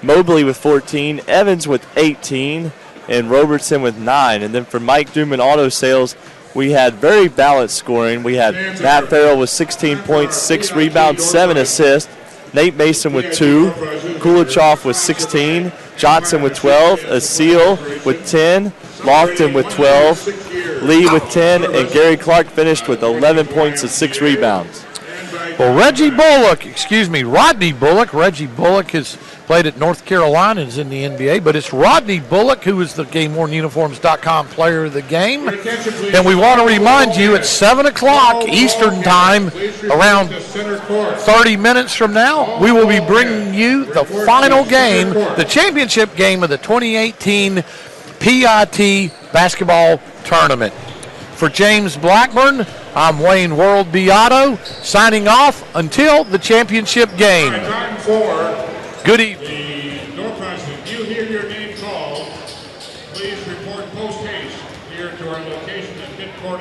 Mobley with 14, Evans with 18, and Roberson with 9. And then for Mike Duman Auto Sales, we had very balanced scoring. We had Matt Farrell with 16 points, 6 rebounds, 7 assists. Nate Mason with 2. Koulechov with 16. Johnson with 12. Acuil with 10. Lofton with 12. Lee with 10. And Gary Clark finished with 11 points and 6 rebounds. Well, Rodney Bullock. Reggie Bullock has played at North Carolina, is in the NBA, but it's Rodney Bullock who is the GameWornUniforms.com player of the game. And we want to remind you, at 7 o'clock Eastern Time, around 30 minutes from now, we will be bringing you the final game, the championship game of the 2018 PIT basketball tournament. For James Blackburn, I'm Wayne World Beato, signing off until the championship game. Good evening. No president, you hear your name called, please report post haste here to our location at midcourt